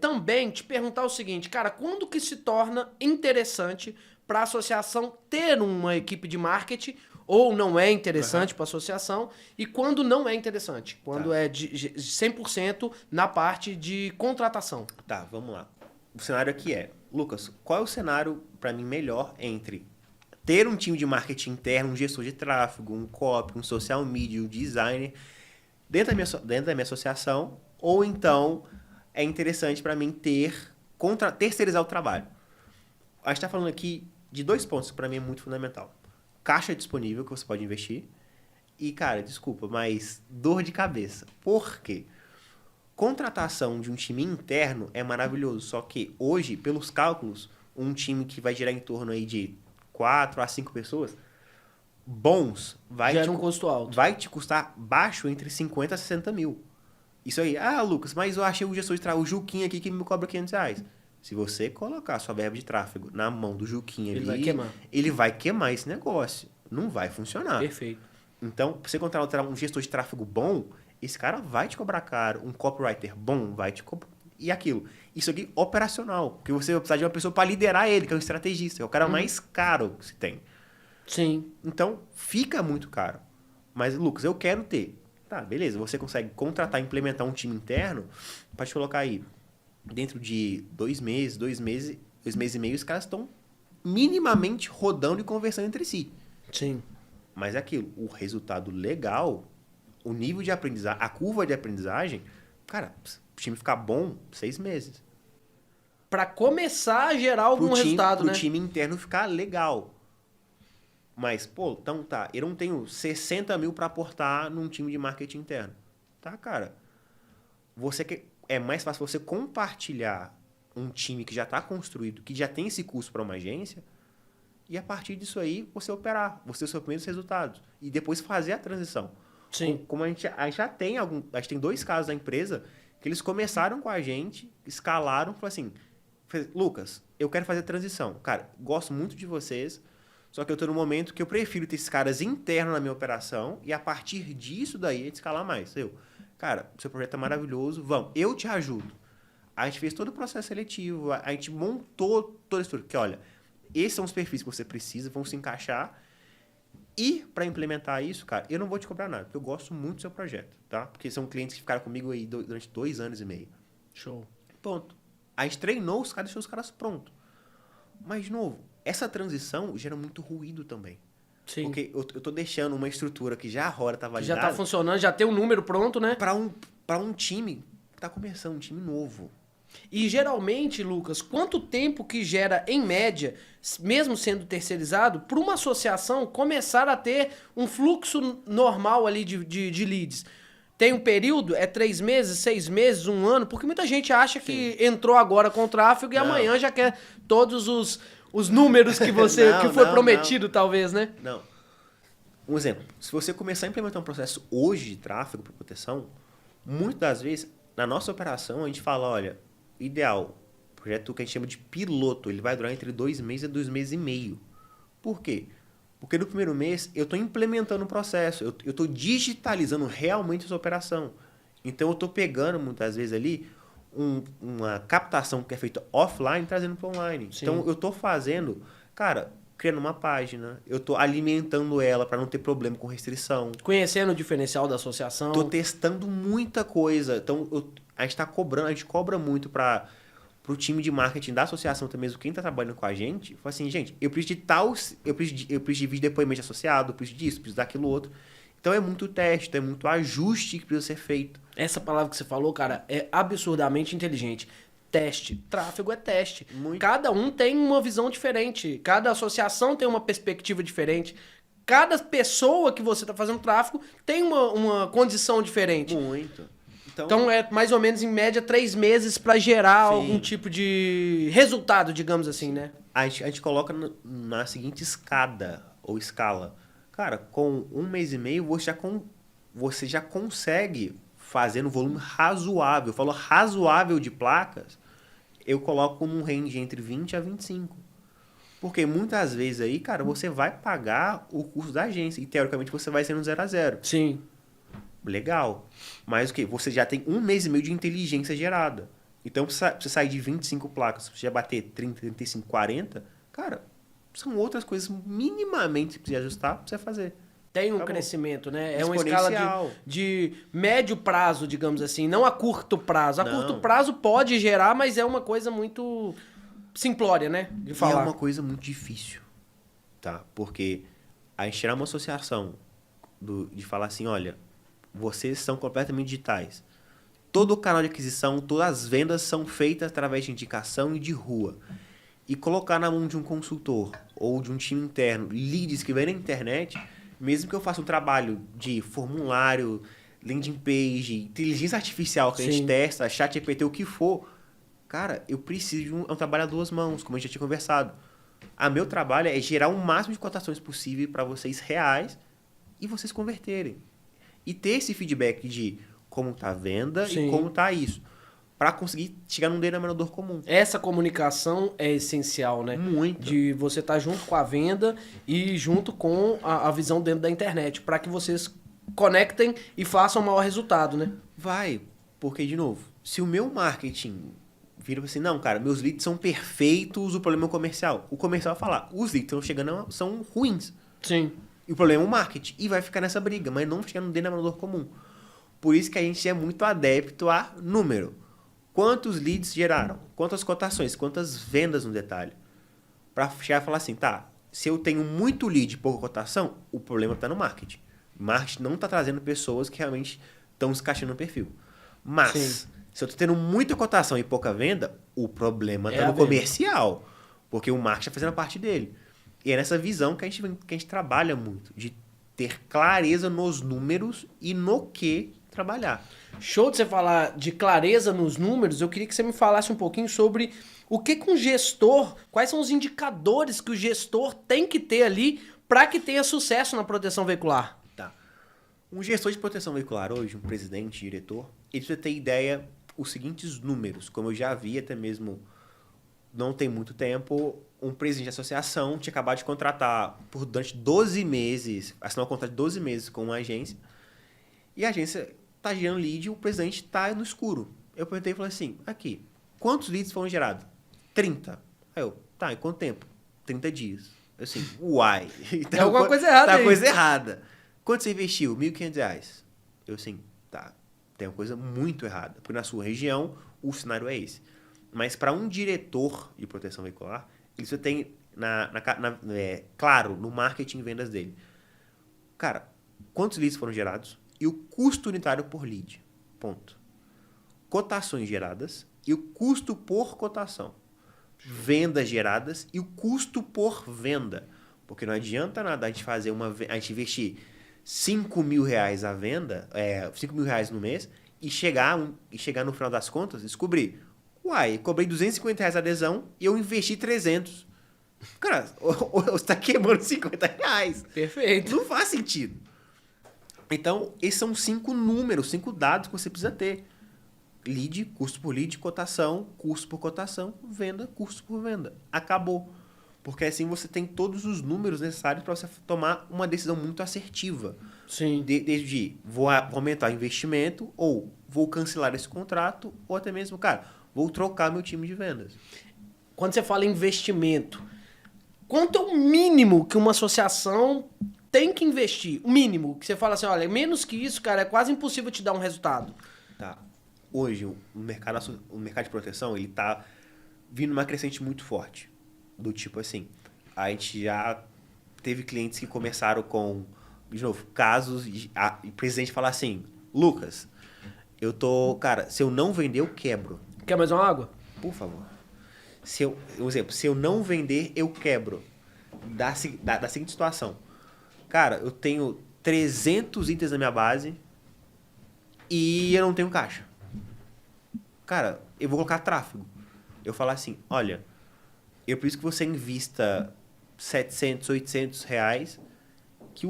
também te perguntar o seguinte, cara, quando que se torna interessante para a associação ter uma equipe de marketing ou não é interessante para a associação e quando não é interessante, quando é de 100% na parte de contratação. Tá, vamos lá. O cenário aqui é, Lucas, qual é o cenário para mim melhor entre ter um time de marketing interno, um gestor de tráfego, um copy, um social media, um designer dentro da minha associação, ou então é interessante para mim terceirizar o trabalho. A gente está falando aqui de 2 pontos que para mim é muito fundamental. Caixa disponível que você pode investir e, cara, desculpa, mas dor de cabeça. Por quê? Contratação de um time interno é maravilhoso, só que hoje, pelos cálculos, um time que vai girar em torno aí de 4 a 5 pessoas, bons, Gera um custo alto. vai te custar baixo entre 50 a 60 mil. Isso aí, Lucas, mas eu achei o gestor de tráfego, o Juquinha aqui, que me cobra R$500. Se você colocar sua verba de tráfego na mão do Juquinha Ele ali, vai queimar. ele vai queimar esse negócio. Não vai funcionar. Perfeito. Então, pra você contratar um gestor de tráfego bom, esse cara vai te cobrar caro. Um copywriter bom vai te cobrar. E aquilo. Isso aqui operacional. Porque você vai precisar de uma pessoa para liderar ele, que é um estrategista. É o cara mais caro que se tem. Sim. Então, fica muito caro. Mas, Lucas, eu quero ter. Tá, beleza. Você consegue contratar, implementar um time interno para te colocar aí. Dentro de 2 meses, 2 meses e meio, os caras estão minimamente rodando e conversando entre si. Sim. Mas é aquilo. O resultado legal, o nível de aprendizagem, a curva de aprendizagem, cara, o time ficar bom, 6 meses. Para começar a gerar algum resultado, né? Pro time interno ficar legal. Mas, pô, então tá, eu não tenho 60 mil para aportar num time de marketing interno. Tá, cara. É mais fácil você compartilhar um time que já está construído, que já tem esse custo para uma agência, e a partir disso aí você operar, você ter os seus primeiros resultados. E depois fazer a transição. Sim. Como a gente já tem a gente tem 2 casos da empresa que eles começaram com a gente, escalaram, falaram assim, Lucas, eu quero fazer a transição. Cara, gosto muito de vocês, só que eu estou no momento que eu prefiro ter esses caras internos na minha operação e a partir disso daí a gente escalar mais. Cara, seu projeto é maravilhoso, vamos, eu te ajudo. A gente fez todo o processo seletivo, a gente montou toda a estrutura. Que, olha, esses são os perfis que você precisa, vão se encaixar. E, para implementar isso, cara, eu não vou te cobrar nada, porque eu gosto muito do seu projeto, tá? Porque são clientes que ficaram comigo aí durante 2 anos e meio. Show. Ponto. A gente treinou os caras e deixou os caras prontos. Mas, de novo, essa transição gera muito ruído também. Sim. Porque eu tô deixando uma estrutura que já a hora tá validada. Já tá funcionando, já tem um número pronto, né? Para um time que tá começando, um time novo. E geralmente, Lucas, quanto tempo que gera, em média, mesmo sendo terceirizado, para uma associação começar a ter um fluxo normal ali de leads? Tem um período? É 3 meses, 6 meses, 1 ano? Porque muita gente acha que entrou agora com o tráfego e amanhã já quer todos os números que que foi prometido, talvez, né? Não. Um exemplo. Se você começar a implementar um processo hoje de tráfego para proteção, muitas das vezes, na nossa operação, a gente fala, olha, ideal, projeto que a gente chama de piloto, ele vai durar entre 2 meses e 2 meses e meio. Por quê? Porque no primeiro mês eu estou implementando o processo, eu estou digitalizando realmente essa operação. Então eu estou pegando muitas vezes ali uma captação que é feita offline, trazendo para online. Sim. Então eu estou fazendo, cara, criando uma página, eu estou alimentando ela para não ter problema com restrição. Conhecendo o diferencial da associação. Estou testando muita a gente a gente cobra muito para o time de marketing da associação também, mesmo quem está trabalhando com a gente, fala assim, gente, eu preciso de tal, eu preciso de vídeo depoimento associado, eu preciso disso, preciso daquilo outro. Então é muito teste, é muito ajuste que precisa ser feito. Essa palavra que você falou, cara, é absurdamente inteligente. Teste. Tráfego é teste. Muito. Cada um tem uma visão diferente. Cada associação tem uma perspectiva diferente. Cada pessoa que você está fazendo tráfego tem uma condição diferente. Muito. Então é mais ou menos, em média, 3 meses para gerar algum tipo de resultado, digamos assim, né? A gente coloca na seguinte escala. Cara, com 1 mês e meio, você já consegue fazer no volume razoável. Eu falo razoável de placas, eu coloco num range entre 20 a 25. Porque muitas vezes aí, cara, você vai pagar o custo da agência. E teoricamente você vai ser no 0 a 0. Sim. Legal. Mas o quê? Você já tem 1 mês e meio de inteligência gerada. Então, pra você sair de 25 placas, se você já bater 30, 35, 40, cara, são outras coisas minimamente que você precisa ajustar pra você fazer. Tem um crescimento, né? É uma escala de médio prazo, digamos assim, não a curto prazo. Curto prazo pode gerar, mas é uma coisa muito simplória, né? De falar. E é uma coisa muito difícil, tá? Porque a gente tirar uma associação de falar assim, olha, vocês são completamente digitais. Todo o canal de aquisição, todas as vendas são feitas através de indicação e de rua. E colocar na mão de um consultor ou de um time interno leads que vem na internet, mesmo que eu faça um trabalho de formulário, landing page, inteligência artificial que a gente testa, chat GPT, o que for, cara, eu preciso de um trabalho a 2 mãos, como a gente já tinha conversado. Meu trabalho é gerar o máximo de cotações possível para vocês reais e vocês converterem. E ter esse feedback de como tá a venda e como tá isso. Para conseguir chegar num denominador comum. Essa comunicação é essencial, né? Muito. De você estar junto com a venda e junto com a visão dentro da internet, para que vocês conectem e façam o maior resultado, né? Vai, porque, de novo, se o meu marketing vira assim, não, cara, meus leads são perfeitos, o problema é o comercial. O comercial vai falar, os leads estão chegando, são ruins. Sim. E o problema é o marketing. E vai ficar nessa briga, mas não chega num denominador comum. Por isso que a gente é muito adepto a número. Quantos leads geraram? Quantas cotações? Quantas vendas no detalhe? Para chegar e falar assim, tá, se eu tenho muito lead e pouca cotação, o problema está no marketing. O marketing não está trazendo pessoas que realmente estão se encaixando no perfil. Mas, se eu estou tendo muita cotação e pouca venda, o problema está no comercial. Porque o marketing está fazendo a parte dele. E é nessa visão que a gente trabalha muito, de ter clareza nos números e no que trabalhar. Show de você falar de clareza nos números, eu queria que você me falasse um pouquinho sobre o que um gestor, quais são os indicadores que o gestor tem que ter ali para que tenha sucesso na proteção veicular. Tá. Um gestor de proteção veicular hoje, um presidente, diretor, ele precisa ter ideia os seguintes números. Como eu já vi até mesmo não tem muito tempo, um presidente de associação tinha acabado de contratar durante 12 meses, assinar um contrato de 12 meses com uma agência, e a agência tá gerando lead e o presidente tá no escuro. Eu perguntei e falei assim, aqui, quantos leads foram gerados? 30. Aí eu, tá, em quanto tempo? 30 dias. Eu assim, uai. Tem alguma coisa errada aí. Tá coisa errada. Quanto você investiu? R$1.500. Eu assim, tá, tem uma coisa muito errada. Porque na sua região, o cenário é esse. Mas para um diretor de proteção veicular, ele só tem, claro, no marketing e vendas dele. Cara, quantos leads foram gerados? E o custo unitário por lead. Ponto. Cotações geradas e o custo por cotação. Vendas geradas e o custo por venda. Porque não adianta nada a gente fazer a gente investir R$5.000 a venda, R$5.000 no mês, e chegar no final das contas e descobrir, uai, cobrei R$250 a adesão e eu investi 300. Cara, você está queimando R$50. Perfeito. Não faz sentido. Então, esses são 5 números, 5 dados que você precisa ter. Lead, custo por lead, cotação, custo por cotação, venda, custo por venda. Acabou. Porque assim você tem todos os números necessários para você tomar uma decisão muito assertiva. Sim. Desde vou aumentar o investimento, ou vou cancelar esse contrato, ou até mesmo, cara, vou trocar meu time de vendas. Quando você fala em investimento, quanto é o mínimo que uma associação tem que investir? O mínimo, que você fala assim, olha, menos que isso, cara, é quase impossível te dar um resultado. Tá. Hoje, o mercado de proteção, ele tá vindo uma crescente muito forte. Do tipo assim, a gente já teve clientes que começaram com, de novo, casos, e o presidente fala assim, Lucas, cara, se eu não vender, eu quebro. Quer mais uma água? Por favor. Se eu não vender, eu quebro. Da seguinte situação. Cara, eu tenho 300 itens na minha base e eu não tenho caixa. Cara, eu vou colocar tráfego. Eu falo assim, olha, eu preciso que você invista R$700, R$800 que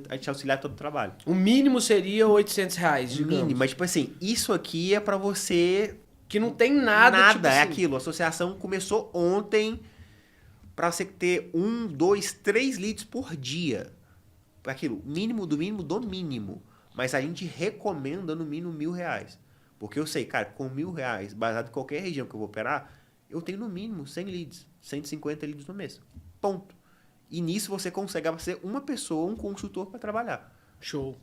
a gente auxiliar todo o trabalho. O mínimo seria R$800, digamos. Mínimo, mas tipo assim, isso aqui é pra você... Que não tem nada, Nada, tipo é assim. aquilo. A associação começou ontem pra você ter 1, 2, 3 leads por dia. Aquilo, mínimo do mínimo do mínimo. Mas a gente recomenda no mínimo R$1.000. Porque eu sei, cara, com R$1.000, baseado em qualquer região que eu vou operar, eu tenho no mínimo 100 leads, 150 leads no mês. Ponto. E nisso você consegue ser uma pessoa, um consultor para trabalhar. Show.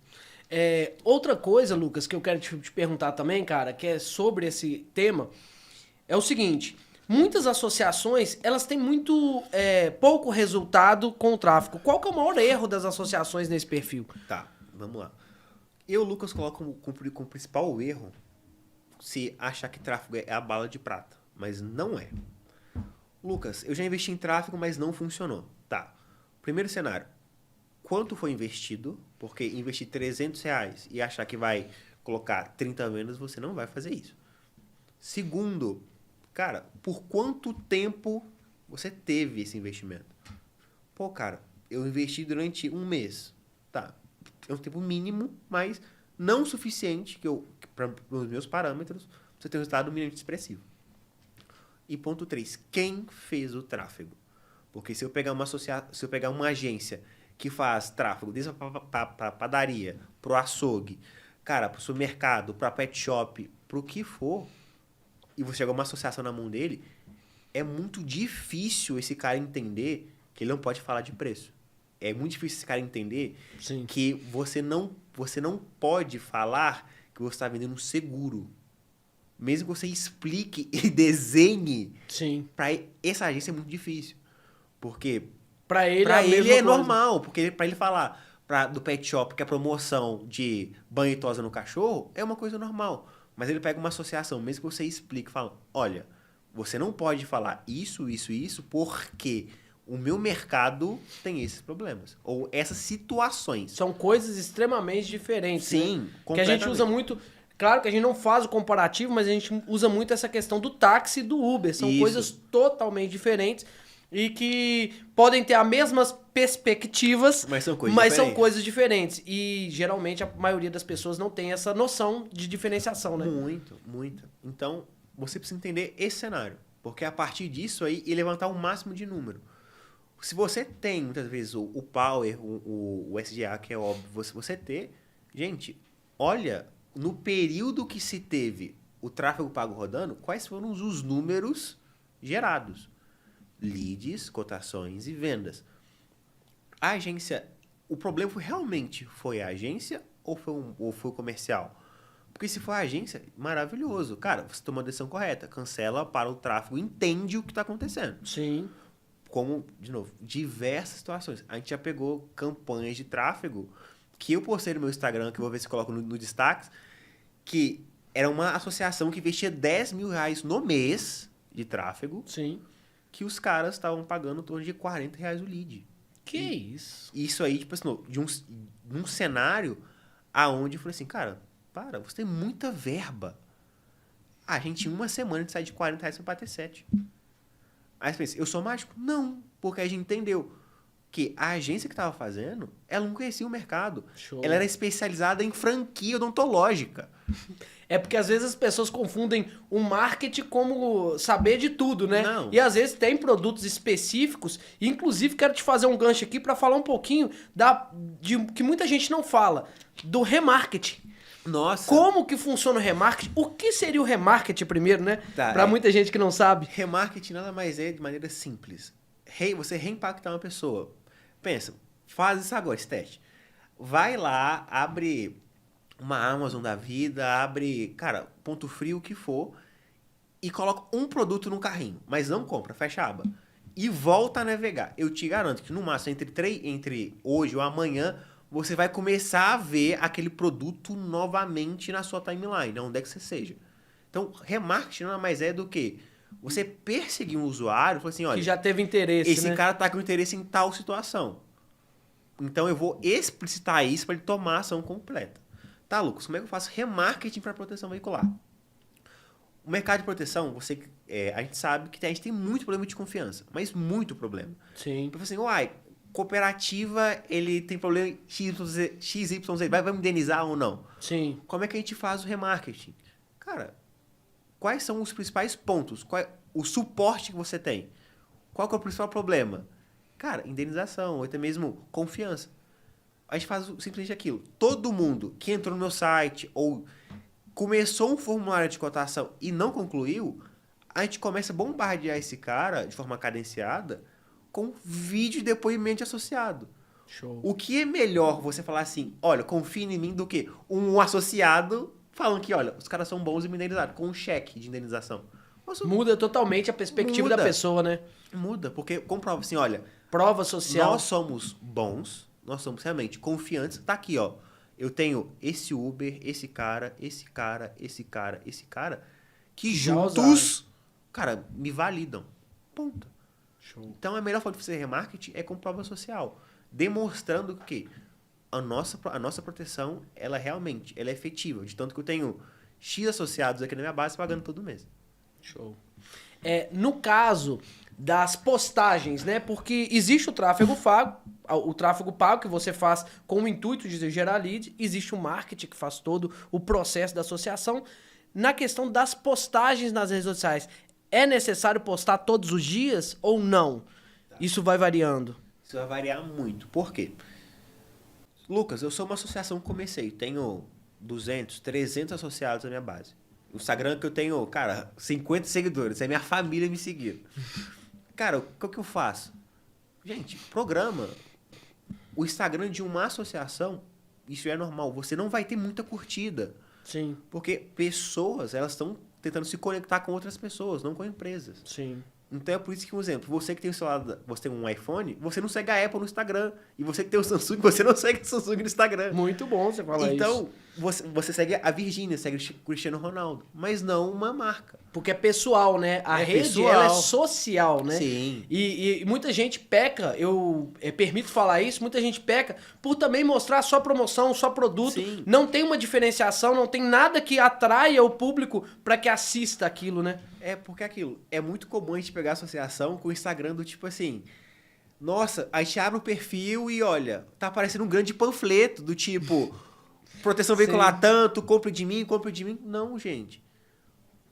Outra coisa, Lucas, que eu quero te perguntar também, cara, que é sobre esse tema, é o seguinte, muitas associações, elas têm pouco resultado com o tráfego. Qual que é o maior erro das associações nesse perfil? Tá, vamos lá. Eu, Lucas, coloco como principal erro se achar que tráfego é a bala de prata, mas não é. Lucas, eu já investi em tráfego, mas não funcionou. Tá. Primeiro cenário. Quanto foi investido? Porque investir R$300 e achar que vai colocar 30 vendas, você não vai fazer isso. Segundo, cara, por quanto tempo você teve esse investimento? Pô, cara, eu investi durante um mês. Tá. É um tempo mínimo, mas não suficiente para os meus parâmetros, você ter um resultado minimamente expressivo. E ponto 3, quem fez o tráfego? Porque se eu pegar uma agência que faz tráfego desde a padaria, pro açougue, cara, pro supermercado, pro pet shop, pro que for, e você chegar uma associação na mão dele, é muito difícil esse cara entender que ele não pode falar de preço. É muito difícil esse cara entender Sim. que você não pode falar que você está vendendo um seguro. Mesmo que você explique e desenhe, para essa agência é muito difícil. Porque para ele, é normal. Porque para ele falar do pet shop que a promoção de banho e tosa no cachorro é uma coisa normal. Mas ele pega uma associação, mesmo que você explique, fala, olha, você não pode falar isso, isso e isso, porque o meu mercado tem esses problemas. Ou essas situações. São coisas extremamente diferentes. Sim, né? Que a gente usa muito. Claro que a gente não faz o comparativo, mas a gente usa muito essa questão do táxi e do Uber. São coisas totalmente diferentes e que podem ter as mesmas perspectivas, mas são coisas diferentes. E geralmente a maioria das pessoas não tem essa noção de diferenciação, né? Muito. Então, você precisa entender esse cenário. Porque a partir disso aí, e levantar o máximo de número. Se você tem, muitas vezes, o Power, o SDA, que é óbvio, você ter... Gente, olha, no período que se teve o tráfego pago rodando, quais foram os números gerados? Leads, cotações e vendas. A agência... O problema realmente foi a agência ou foi o comercial? Porque se for a agência, maravilhoso. Cara, você tomou a decisão correta. Cancela para o tráfego, entende o que está acontecendo. Sim. Como, de novo, diversas situações. A gente já pegou campanhas de tráfego que eu postei no meu Instagram, que eu vou ver se coloco no destaques, que era uma associação que investia 10 mil reais no mês de tráfego. Sim. Que os caras estavam pagando em torno de 40 reais o lead. Que isso? Isso aí, tipo assim, de um cenário aonde eu falei assim, cara, você tem muita verba. A gente, em uma semana, sai de 40 reais para bater 7. Aí você pensa, eu sou mágico? Não, porque a gente entendeu que a agência que estava fazendo, ela não conhecia o mercado. Show. Ela era especializada em franquia odontológica. É porque às vezes as pessoas confundem o marketing como saber de tudo, né? Não. E às vezes tem produtos específicos. Inclusive, quero te fazer um gancho aqui para falar um pouquinho de que muita gente não fala, do remarketing. Nossa. Como que funciona o remarketing? O que seria o remarketing primeiro, né? Tá, Pra muita gente que não sabe. Remarketing nada mais é de maneira simples. Você reimpactar uma pessoa. Pensa, faz isso agora, esse teste. Vai lá, abre uma Amazon da vida, abre, cara, Ponto Frio, o que for, e coloca um produto no carrinho, mas não compra, fecha a aba. E volta a navegar. Eu te garanto que no máximo entre hoje ou amanhã, você vai começar a ver aquele produto novamente na sua timeline, onde é que você seja. Então, remarketing nada mais é do que você perseguir um usuário e falar assim, olha... Que já teve interesse, esse cara tá com interesse em tal situação. Então, eu vou explicitar isso para ele tomar a ação completa. Tá, Lucas, como é que eu faço remarketing para proteção veicular? O mercado de proteção, a gente sabe que a gente tem muito problema de confiança, mas muito problema. Sim. Porque assim, cooperativa, ele tem problema XYZ, vai me indenizar ou não? Sim. Como é que a gente faz o remarketing? Cara, quais são os principais pontos? Qual é o suporte que você tem? Qual que é o principal problema? Cara, indenização, ou até mesmo confiança. A gente faz simplesmente aquilo. Todo mundo que entrou no meu site ou começou um formulário de cotação e não concluiu, a gente começa a bombardear esse cara de forma cadenciada com vídeo e depoimento associado. Show. O que é melhor você falar assim, olha, confia em mim, do que um associado falando que, olha, os caras são bons e me indenizaram, com um cheque de indenização. Nossa, muda totalmente a perspectiva da pessoa, né? Muda, porque comprova assim, olha... Prova social. Nós somos bons, nós somos realmente confiantes. Tá aqui, ó. Eu tenho esse Uber, esse cara, que juntos, cara, me validam. Ponto. Show. Então, a melhor forma de fazer remarketing é com prova social. Demonstrando que a nossa proteção, ela é efetiva. De tanto que eu tenho X associados aqui na minha base pagando todo mês. Show. No caso das postagens, né? Porque existe o tráfego pago que você faz com o intuito de gerar lead, existe o marketing que faz todo o processo da associação. Na questão das postagens nas redes sociais, é necessário postar todos os dias ou não? Tá. Isso vai variando? Isso vai variar muito. Por quê? Lucas, eu sou uma associação que comecei, tenho 200, 300 associados na minha base. O Instagram que eu tenho, cara, 50 seguidores. É minha família me seguindo. Cara, o que eu faço? Gente, programa. O Instagram de uma associação, isso é normal. Você não vai ter muita curtida. Sim. Porque pessoas, elas estão tentando se conectar com outras pessoas, não com empresas. Sim. Então é por isso que, por exemplo, você que tem o celular, você tem um iPhone, você não segue a Apple no Instagram. E você que tem o Samsung, você não segue a Samsung no Instagram. Muito bom você falar isso. Então, você segue a Virgínia, segue o Cristiano Ronaldo, mas não uma marca. Porque é pessoal, né? A rede, pessoal. ela é social, né? Sim. E muita gente peca, eu permito falar isso, muita gente peca por também mostrar só promoção, só produto. Sim. Não tem uma diferenciação, não tem nada que atraia o público para que assista aquilo, né? É porque aquilo, é muito comum a gente pegar associação com o Instagram do tipo assim, nossa, a gente abre o perfil e olha, tá aparecendo um grande panfleto do tipo, proteção veicular tanto, compre de mim, compre de mim. Não, gente.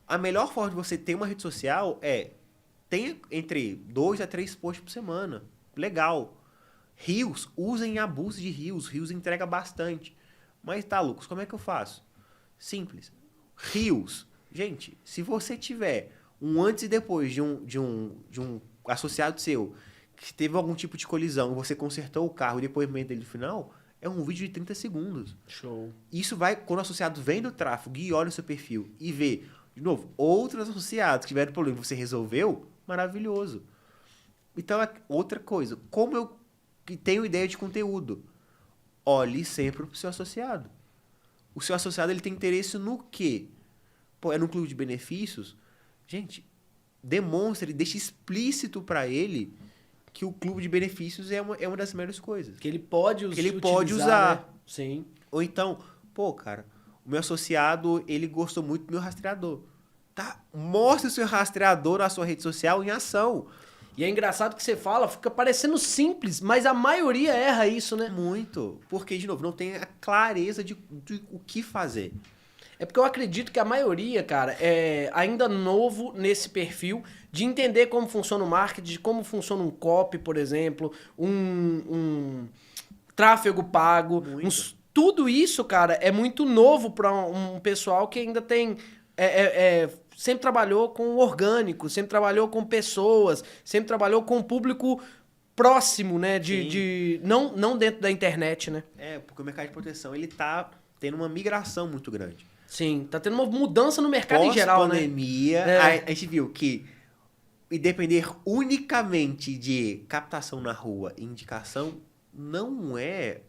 A melhor forma de você ter uma rede social é tenha entre 2 a 3 posts por semana. Legal. Reels, usem e abusem de Reels. Reels entrega bastante. Mas tá, Lucas, como é que eu faço? Simples. Reels. Gente, se você tiver um antes e depois de um associado seu que teve algum tipo de colisão e você consertou o carro e depois dele no final, é um vídeo de 30 segundos. Show. Isso vai, quando o associado vem do tráfego e olha o seu perfil e vê, de novo, outros associados que tiveram problema que você resolveu, maravilhoso. Então, outra coisa, como eu tenho ideia de conteúdo, olhe sempre pro seu associado. O seu associado ele tem interesse no quê? Pô, é no clube de benefícios? Gente, demonstre, deixe explícito para ele que o clube de benefícios é uma das melhores coisas. Que ele pode, que ele pode usar. Né? Sim. Ou então, pô, cara, o meu associado, ele gostou muito do meu rastreador. Tá? Mostre o seu rastreador na sua rede social em ação. E é engraçado que você fala, fica parecendo simples, mas a maioria erra isso, né? Muito. Porque, de novo, não tem a clareza de o que fazer. É porque eu acredito que a maioria, cara, é ainda novo nesse perfil de entender como funciona o marketing, de como funciona um copy, por exemplo, um tráfego pago. Tudo isso, cara, é muito novo para um pessoal que ainda tem... sempre trabalhou com orgânico, sempre trabalhou com pessoas, sempre trabalhou com o público próximo, né? Não dentro da internet, né? É, porque o mercado de proteção, ele tá tendo uma migração muito grande. Sim, tá tendo uma mudança no mercado em geral, né? Pós-pandemia, a gente viu que e depender unicamente de captação na rua e indicação não é,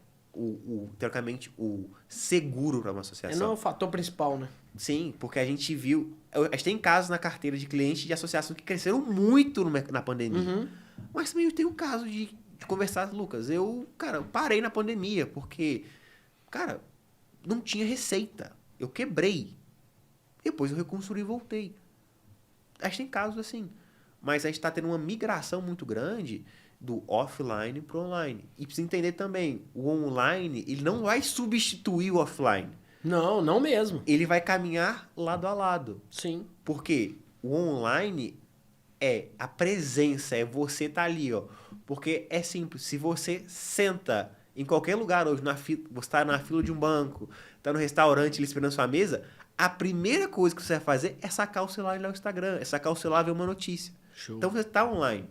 teoricamente, o seguro para uma associação. Não é o fator principal, né? Sim, porque a gente viu... A gente tem casos na carteira de clientes de associação que cresceram muito na pandemia. Uhum. Mas também eu tenho um caso de conversar, Lucas. Eu parei na pandemia porque, cara, não tinha receita. Eu quebrei. Depois eu reconstruí e voltei. A gente tem casos assim. Mas a gente está tendo uma migração muito grande do offline para o online. E precisa entender também, o online, ele não vai substituir o offline. Não, não mesmo. Ele vai caminhar lado a lado. Sim. Porque o online é a presença, é você estar ali, ó. Porque é simples, se você senta em qualquer lugar hoje, você está na fila de um banco, está no restaurante ali esperando sua mesa, a primeira coisa que você vai fazer é sacar o celular e olhar o Instagram, é sacar o celular e ver uma notícia. Show. Então você está online.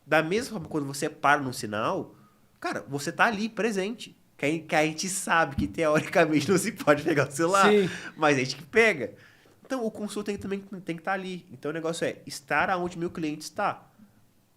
Da mesma forma, quando você para no sinal, cara, você está ali presente. Que a gente sabe que teoricamente não se pode pegar o celular, Sim. mas a gente que pega. Então o consultor também tem que estar ali. Então o negócio é estar onde meu cliente está.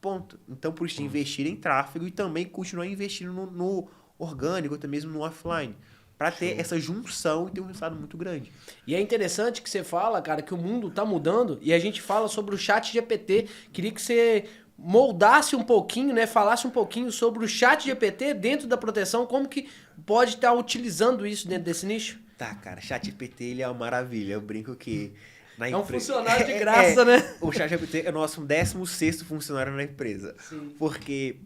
Ponto. Então por isso investir em tráfego e também continuar investindo no orgânico, até mesmo no offline. Para ter essa junção e ter um resultado muito grande. E é interessante que você fala, cara, que o mundo tá mudando e a gente fala sobre o ChatGPT. Queria que você moldasse um pouquinho, né? Falasse um pouquinho sobre o ChatGPT dentro da proteção, como que pode estar utilizando isso dentro desse nicho? Tá, cara, ChatGPT ele é uma maravilha. Eu brinco que na é um funcionário de graça, né? O ChatGPT é o nosso 16º funcionário na empresa. Sim. Porque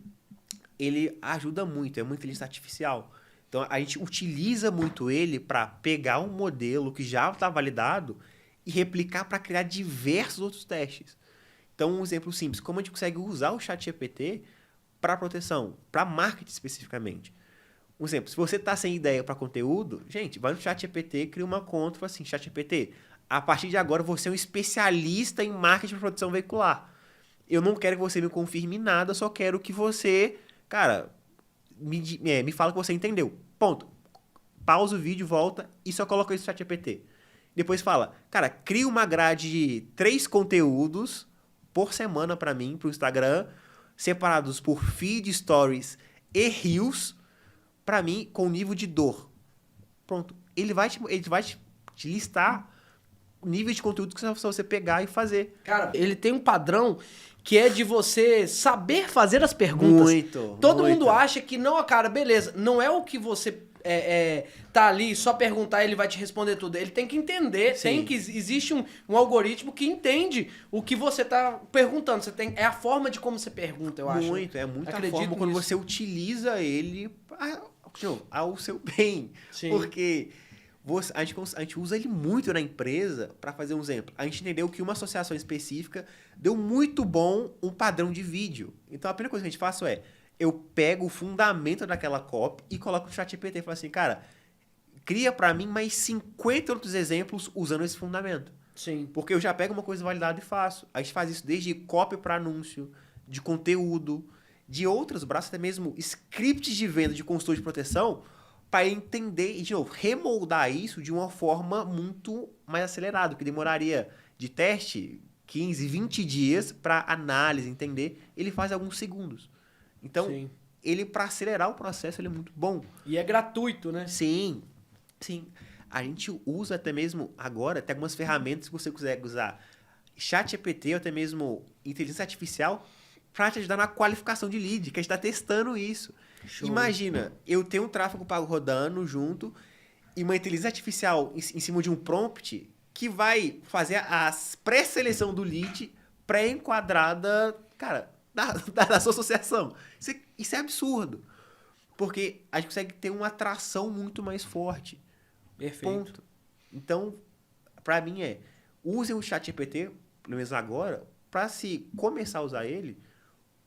ele ajuda muito, é uma inteligência artificial. Então, a gente utiliza muito ele para pegar um modelo que já está validado e replicar para criar diversos outros testes. Então, um exemplo simples, como a gente consegue usar o ChatGPT para proteção, para marketing especificamente. Um exemplo, se você está sem ideia para conteúdo, gente, vai no ChatGPT, cria uma conta e fala assim, ChatGPT, a partir de agora você é um especialista em marketing para proteção veicular. Eu não quero que você me confirme nada, só quero que você, cara, me fala que você entendeu. Ponto. Pausa o vídeo, volta e só coloca isso no ChatGPT. Depois fala, cara, cria uma grade de 3 conteúdos por semana para mim, pro Instagram, separados por feed, stories e reels, para mim, com nível de dor. Pronto. Ele vai te listar o nível de conteúdo que você pegar e fazer. Cara, ele tem um padrão que é de você saber fazer as perguntas. Todo mundo acha que, não, cara, beleza, não é o que você tá ali, só perguntar, ele vai te responder tudo. Ele tem que entender, existe um algoritmo que entende o que você tá perguntando. É a forma de como você pergunta, eu acho. É muito a forma quando você utiliza ele ao seu bem. Sim. Porque a gente usa ele muito na empresa para fazer um exemplo. A gente entendeu que uma associação específica deu muito bom um padrão de vídeo. Então, a primeira coisa que a gente faz eu pego o fundamento daquela copy e coloco no ChatGPT e falo assim, cara, cria para mim mais 50 outros exemplos usando esse fundamento. Sim. Porque eu já pego uma coisa validada e faço. A gente faz isso desde copy para anúncio, de conteúdo, de outros braços, até mesmo scripts de venda de consultor de proteção, para entender e, de novo, remoldar isso de uma forma muito mais acelerada, que demoraria de teste 15, 20 dias para análise, entender. Ele faz alguns segundos. Então, ele, para acelerar o processo, ele é muito bom. E é gratuito, né? Sim. A gente usa até mesmo agora, tem algumas ferramentas que você quiser usar. ChatGPT ou até mesmo inteligência artificial para te ajudar na qualificação de lead, que a gente está testando isso. Show. Imagina, eu tenho um tráfego pago rodando junto e uma inteligência artificial em cima de um prompt que vai fazer a pré-seleção do lead pré-enquadrada, cara, da sua associação. Isso é absurdo. Porque a gente consegue ter uma atração muito mais forte. Perfeito. Ponto. Então, para mim usem o ChatGPT, pelo menos agora, para se começar a usar ele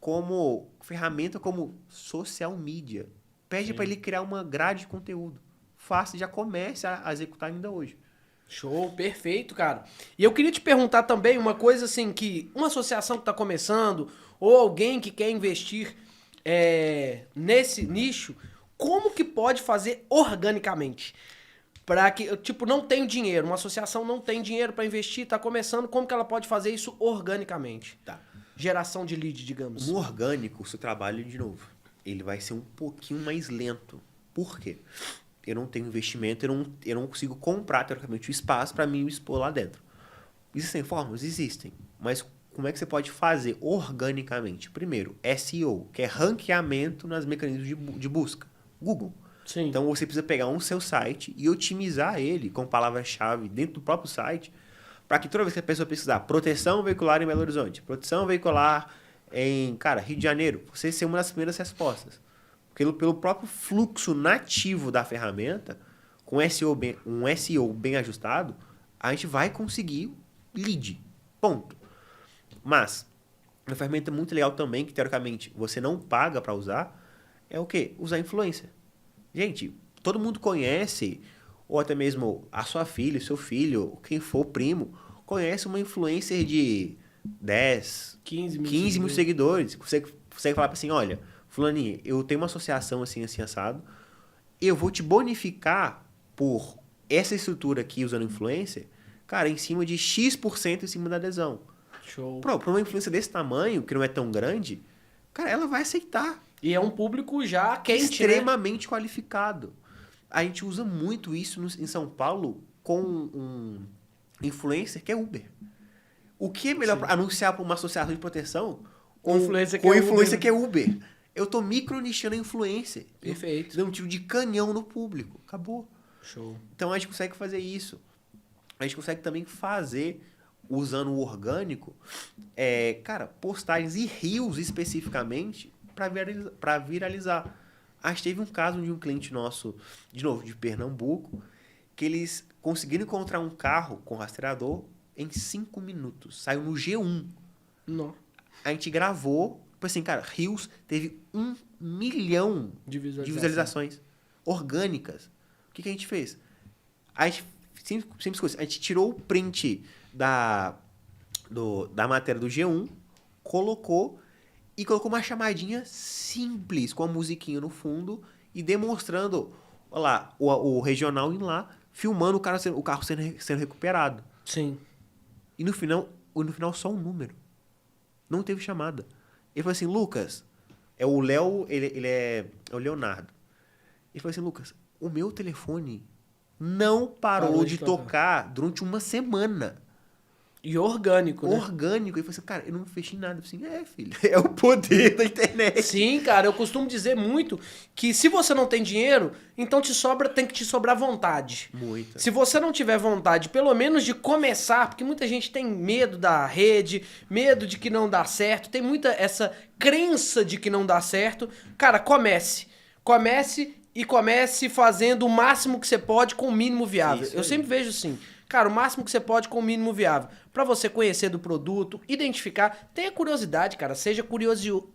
como ferramenta, como social media. Pede para ele criar uma grade de conteúdo. Faça e já comece a executar ainda hoje. Show, perfeito, cara. E eu queria te perguntar também uma coisa assim, que uma associação que está começando, ou alguém que quer investir nesse nicho, como que pode fazer organicamente? Para que, tipo, não tem dinheiro, uma associação não tem dinheiro para investir, está começando, como que ela pode fazer isso organicamente? Tá. Geração de lead, digamos. No orgânico, o seu trabalho, de novo, ele vai ser um pouquinho mais lento. Por quê? Eu não tenho investimento, eu não consigo comprar, teoricamente, o espaço para mim expor lá dentro. Existem formas? Existem. Mas como é que você pode fazer organicamente? Primeiro, SEO, que é ranqueamento nas mecanismos de busca. Google. Sim. Então, você precisa pegar um seu site e otimizar ele com palavra-chave dentro do próprio site, para que toda vez que a pessoa precisar proteção veicular em Belo Horizonte, proteção veicular em, Rio de Janeiro, você ser uma das primeiras respostas. Pelo próprio fluxo nativo da ferramenta, com um SEO bem ajustado, a gente vai conseguir lead. Ponto. Mas, uma ferramenta muito legal também, que teoricamente você não paga para usar, é o quê? Usar influencer. Gente, todo mundo conhece, ou até mesmo a sua filha, seu filho, quem for primo, conhece uma influencer de 10, 15 mil seguidores. Você consegue falar assim, olha, fulaninha, eu tenho uma associação assim, assado, eu vou te bonificar por essa estrutura aqui usando influencer, cara, em cima de X% em cima da adesão. Show. Para uma influência desse tamanho, que não é tão grande, cara, ela vai aceitar. E é um público já quente, extremamente qualificado. A gente usa muito isso em São Paulo com um influencer que é Uber. O que é melhor para anunciar para uma associação de proteção com influencer que é Uber? Eu tô micronichando a influencer. Perfeito. Dando um tiro de canhão no público. Acabou. Show. Então a gente consegue fazer isso. A gente consegue também fazer, usando o orgânico, postagens e reels especificamente para viralizar. A gente teve um caso de um cliente nosso, de novo, de Pernambuco, que eles conseguiram encontrar um carro com rastreador em 5 minutos. Saiu no G1. Não. A gente gravou, assim, cara, Reels teve 1 milhão de visualizações orgânicas. O que a gente fez? A gente, simples coisa, a gente tirou o print da matéria do G1, colocou uma chamadinha simples, com a musiquinha no fundo, e demonstrando, olha lá, o regional indo lá, filmando o carro sendo recuperado. Sim. E no final só um número. Não teve chamada. Ele falou assim, Lucas, é o Léo, ele é o Leonardo. Ele falou assim, Lucas, o meu telefone não parou de tocar durante uma semana. E orgânico, né? Orgânico. E falei assim, cara, eu não fechei nada. Eu falei assim, filho, é o poder da internet. Sim, cara, eu costumo dizer muito que se você não tem dinheiro, então tem que te sobrar vontade. Muita. Se você não tiver vontade, pelo menos de começar, porque muita gente tem medo da rede, medo de que não dá certo, tem muita essa crença de que não dá certo. Cara, comece. Comece fazendo o máximo que você pode com o mínimo viável. Eu sempre vejo assim, cara, o máximo que você pode com o mínimo viável. Pra você conhecer do produto, identificar, tenha curiosidade, cara, seja curioso.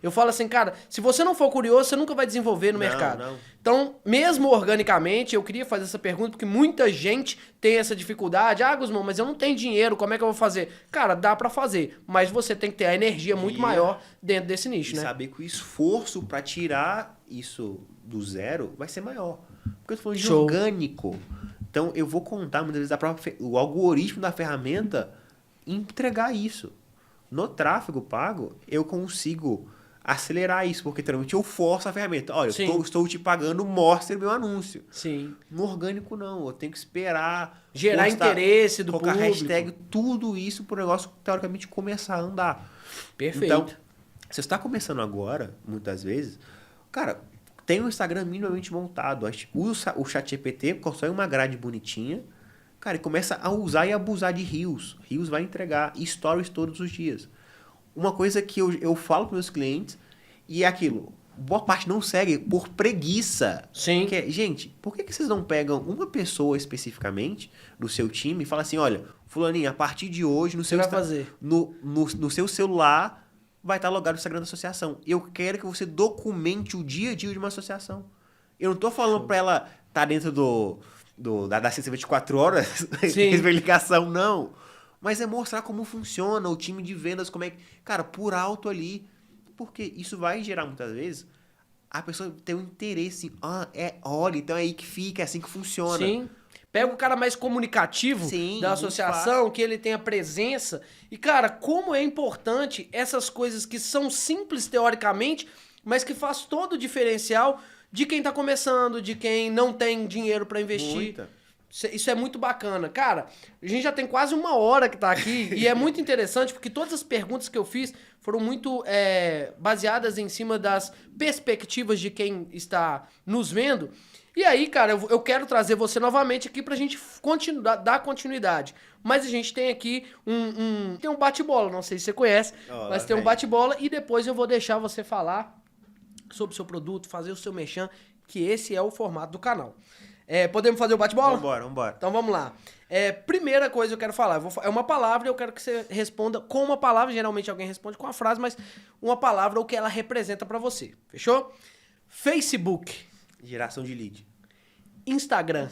Eu falo assim, cara, se você não for curioso, você nunca vai desenvolver no mercado. Não. Então, mesmo organicamente, eu queria fazer essa pergunta, porque muita gente tem essa dificuldade. Ah, Guzmão, mas eu não tenho dinheiro, como é que eu vou fazer? Cara, dá pra fazer, mas você tem que ter a energia muito maior dentro desse nicho, né? E saber que o esforço pra tirar isso do zero vai ser maior. Porque eu tô falando de orgânico. Então, eu vou contar, muitas vezes, o algoritmo da ferramenta entregar isso. No tráfego pago, eu consigo acelerar isso, porque, literalmente, eu forço a ferramenta. Olha, estou te pagando, mostre meu anúncio. Sim. No orgânico, não. Eu tenho que esperar. Gerar postar, interesse do público. Colocar hashtag, tudo isso para o negócio, teoricamente, começar a andar. Perfeito. Então, se você está começando agora, muitas vezes, cara, tem um Instagram minimamente montado. Usa o ChatGPT, constrói uma grade bonitinha, cara, e começa a usar e abusar de Reels. Reels vai entregar stories todos os dias. Uma coisa que eu falo para meus clientes, e é aquilo, boa parte não segue por preguiça. Sim. Que é, gente, por que vocês não pegam uma pessoa especificamente do seu time e falam assim, olha, fulaninho, a partir de hoje, no seu celular, vai estar logado no Instagram da associação. Eu quero que você documente o dia a dia de uma associação. Eu não estou falando para ela estar dentro da ciência 24 horas, explicação, não. Mas é mostrar como funciona o time de vendas, como é que... Cara, por alto ali. Porque isso vai gerar, muitas vezes, a pessoa ter um interesse. Olha, então é aí que fica, é assim que funciona. Sim. Pega o cara mais comunicativo da associação, que ele tenha presença. E, cara, como é importante essas coisas que são simples teoricamente, mas que faz todo o diferencial de quem tá começando, de quem não tem dinheiro para investir. Muita. Isso é muito bacana. Cara, a gente já tem quase 1 hora que tá aqui e é muito interessante porque todas as perguntas que eu fiz foram muito baseadas em cima das perspectivas de quem está nos vendo. E aí, cara, eu quero trazer você novamente aqui pra gente dar continuidade. Mas a gente tem aqui tem um bate-bola, não sei se você conhece, mas tem um bate-bola e depois eu vou deixar você falar sobre o seu produto, fazer o seu merchan, que esse é o formato do canal. Podemos fazer o bate-bola? Vambora. Então vamos lá. Primeira coisa que eu quero falar, é uma palavra e eu quero que você responda com uma palavra. Geralmente alguém responde com a frase, mas uma palavra, o que ela representa pra você. Fechou? Facebook. Geração de lead. Instagram.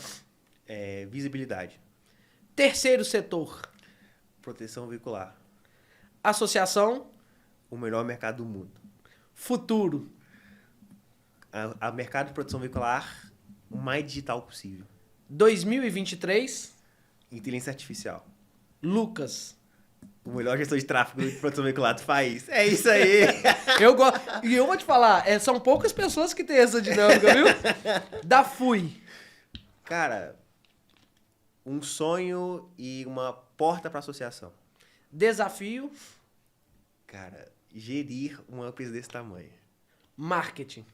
Visibilidade. Terceiro setor. Proteção veicular. Associação. O melhor mercado do mundo. Futuro. A mercado de proteção veicular o mais digital possível. 2023. Inteligência artificial. Lucas. O melhor gestor de tráfego de proteção veicular do país. É isso aí. E eu vou te falar, são poucas pessoas que têm essa dinâmica, viu? Da FUI. Cara, um sonho e uma porta para associação. Desafio. Cara, gerir uma empresa desse tamanho. Marketing.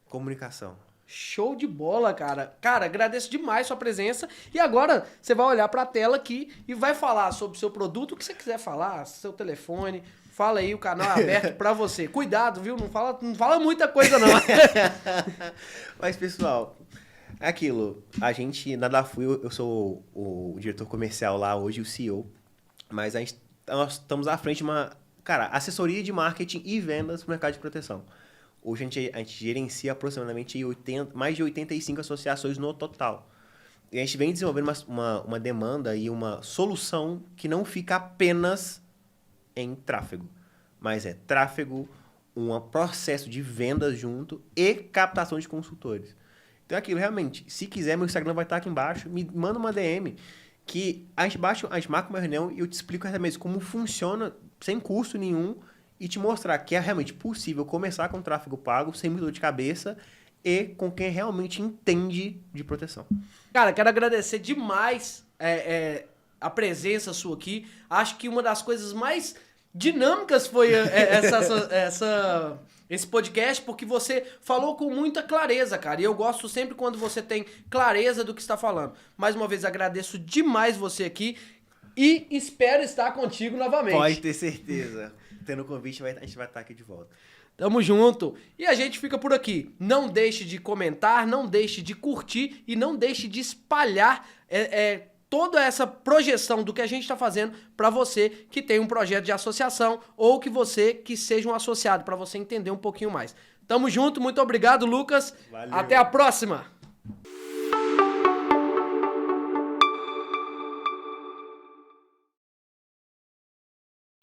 Comunicação. Show de bola, cara. Cara, agradeço demais sua presença. E agora você vai olhar para a tela aqui e vai falar sobre o seu produto, o que você quiser falar, seu telefone. Fala aí, o canal é aberto para você. Cuidado, viu? Não fala muita coisa, não. Mas, pessoal, é aquilo. A gente, na DaFui, eu sou o diretor comercial lá hoje, o CEO. Mas nós estamos à frente de uma, cara, assessoria de marketing e vendas no mercado de proteção. Hoje a gente gerencia aproximadamente mais de 85 associações no total. E a gente vem desenvolvendo uma demanda e uma solução que não fica apenas em tráfego, mas é tráfego, um processo de vendas junto e captação de consultores. Então é aquilo, realmente, se quiser, meu Instagram vai estar aqui embaixo, me manda uma DM que a gente marca uma reunião e eu te explico realmente como funciona sem custo nenhum e te mostrar que é realmente possível começar com tráfego pago sem muita dor de cabeça e com quem realmente entende de proteção. Cara, quero agradecer demais a presença sua aqui. Acho que uma das coisas mais dinâmicas foi esse podcast, porque você falou com muita clareza, cara. E eu gosto sempre quando você tem clareza do que está falando. Mais uma vez, agradeço demais você aqui e espero estar contigo novamente. Pode ter certeza. Tendo o convite, a gente vai estar aqui de volta. Tamo junto. E a gente fica por aqui. Não deixe de comentar, não deixe de curtir e não deixe de espalhar toda essa projeção do que a gente está fazendo para você que tem um projeto de associação ou que você que seja um associado, para você entender um pouquinho mais. Tamo junto, muito obrigado, Lucas. Valeu. Até a próxima.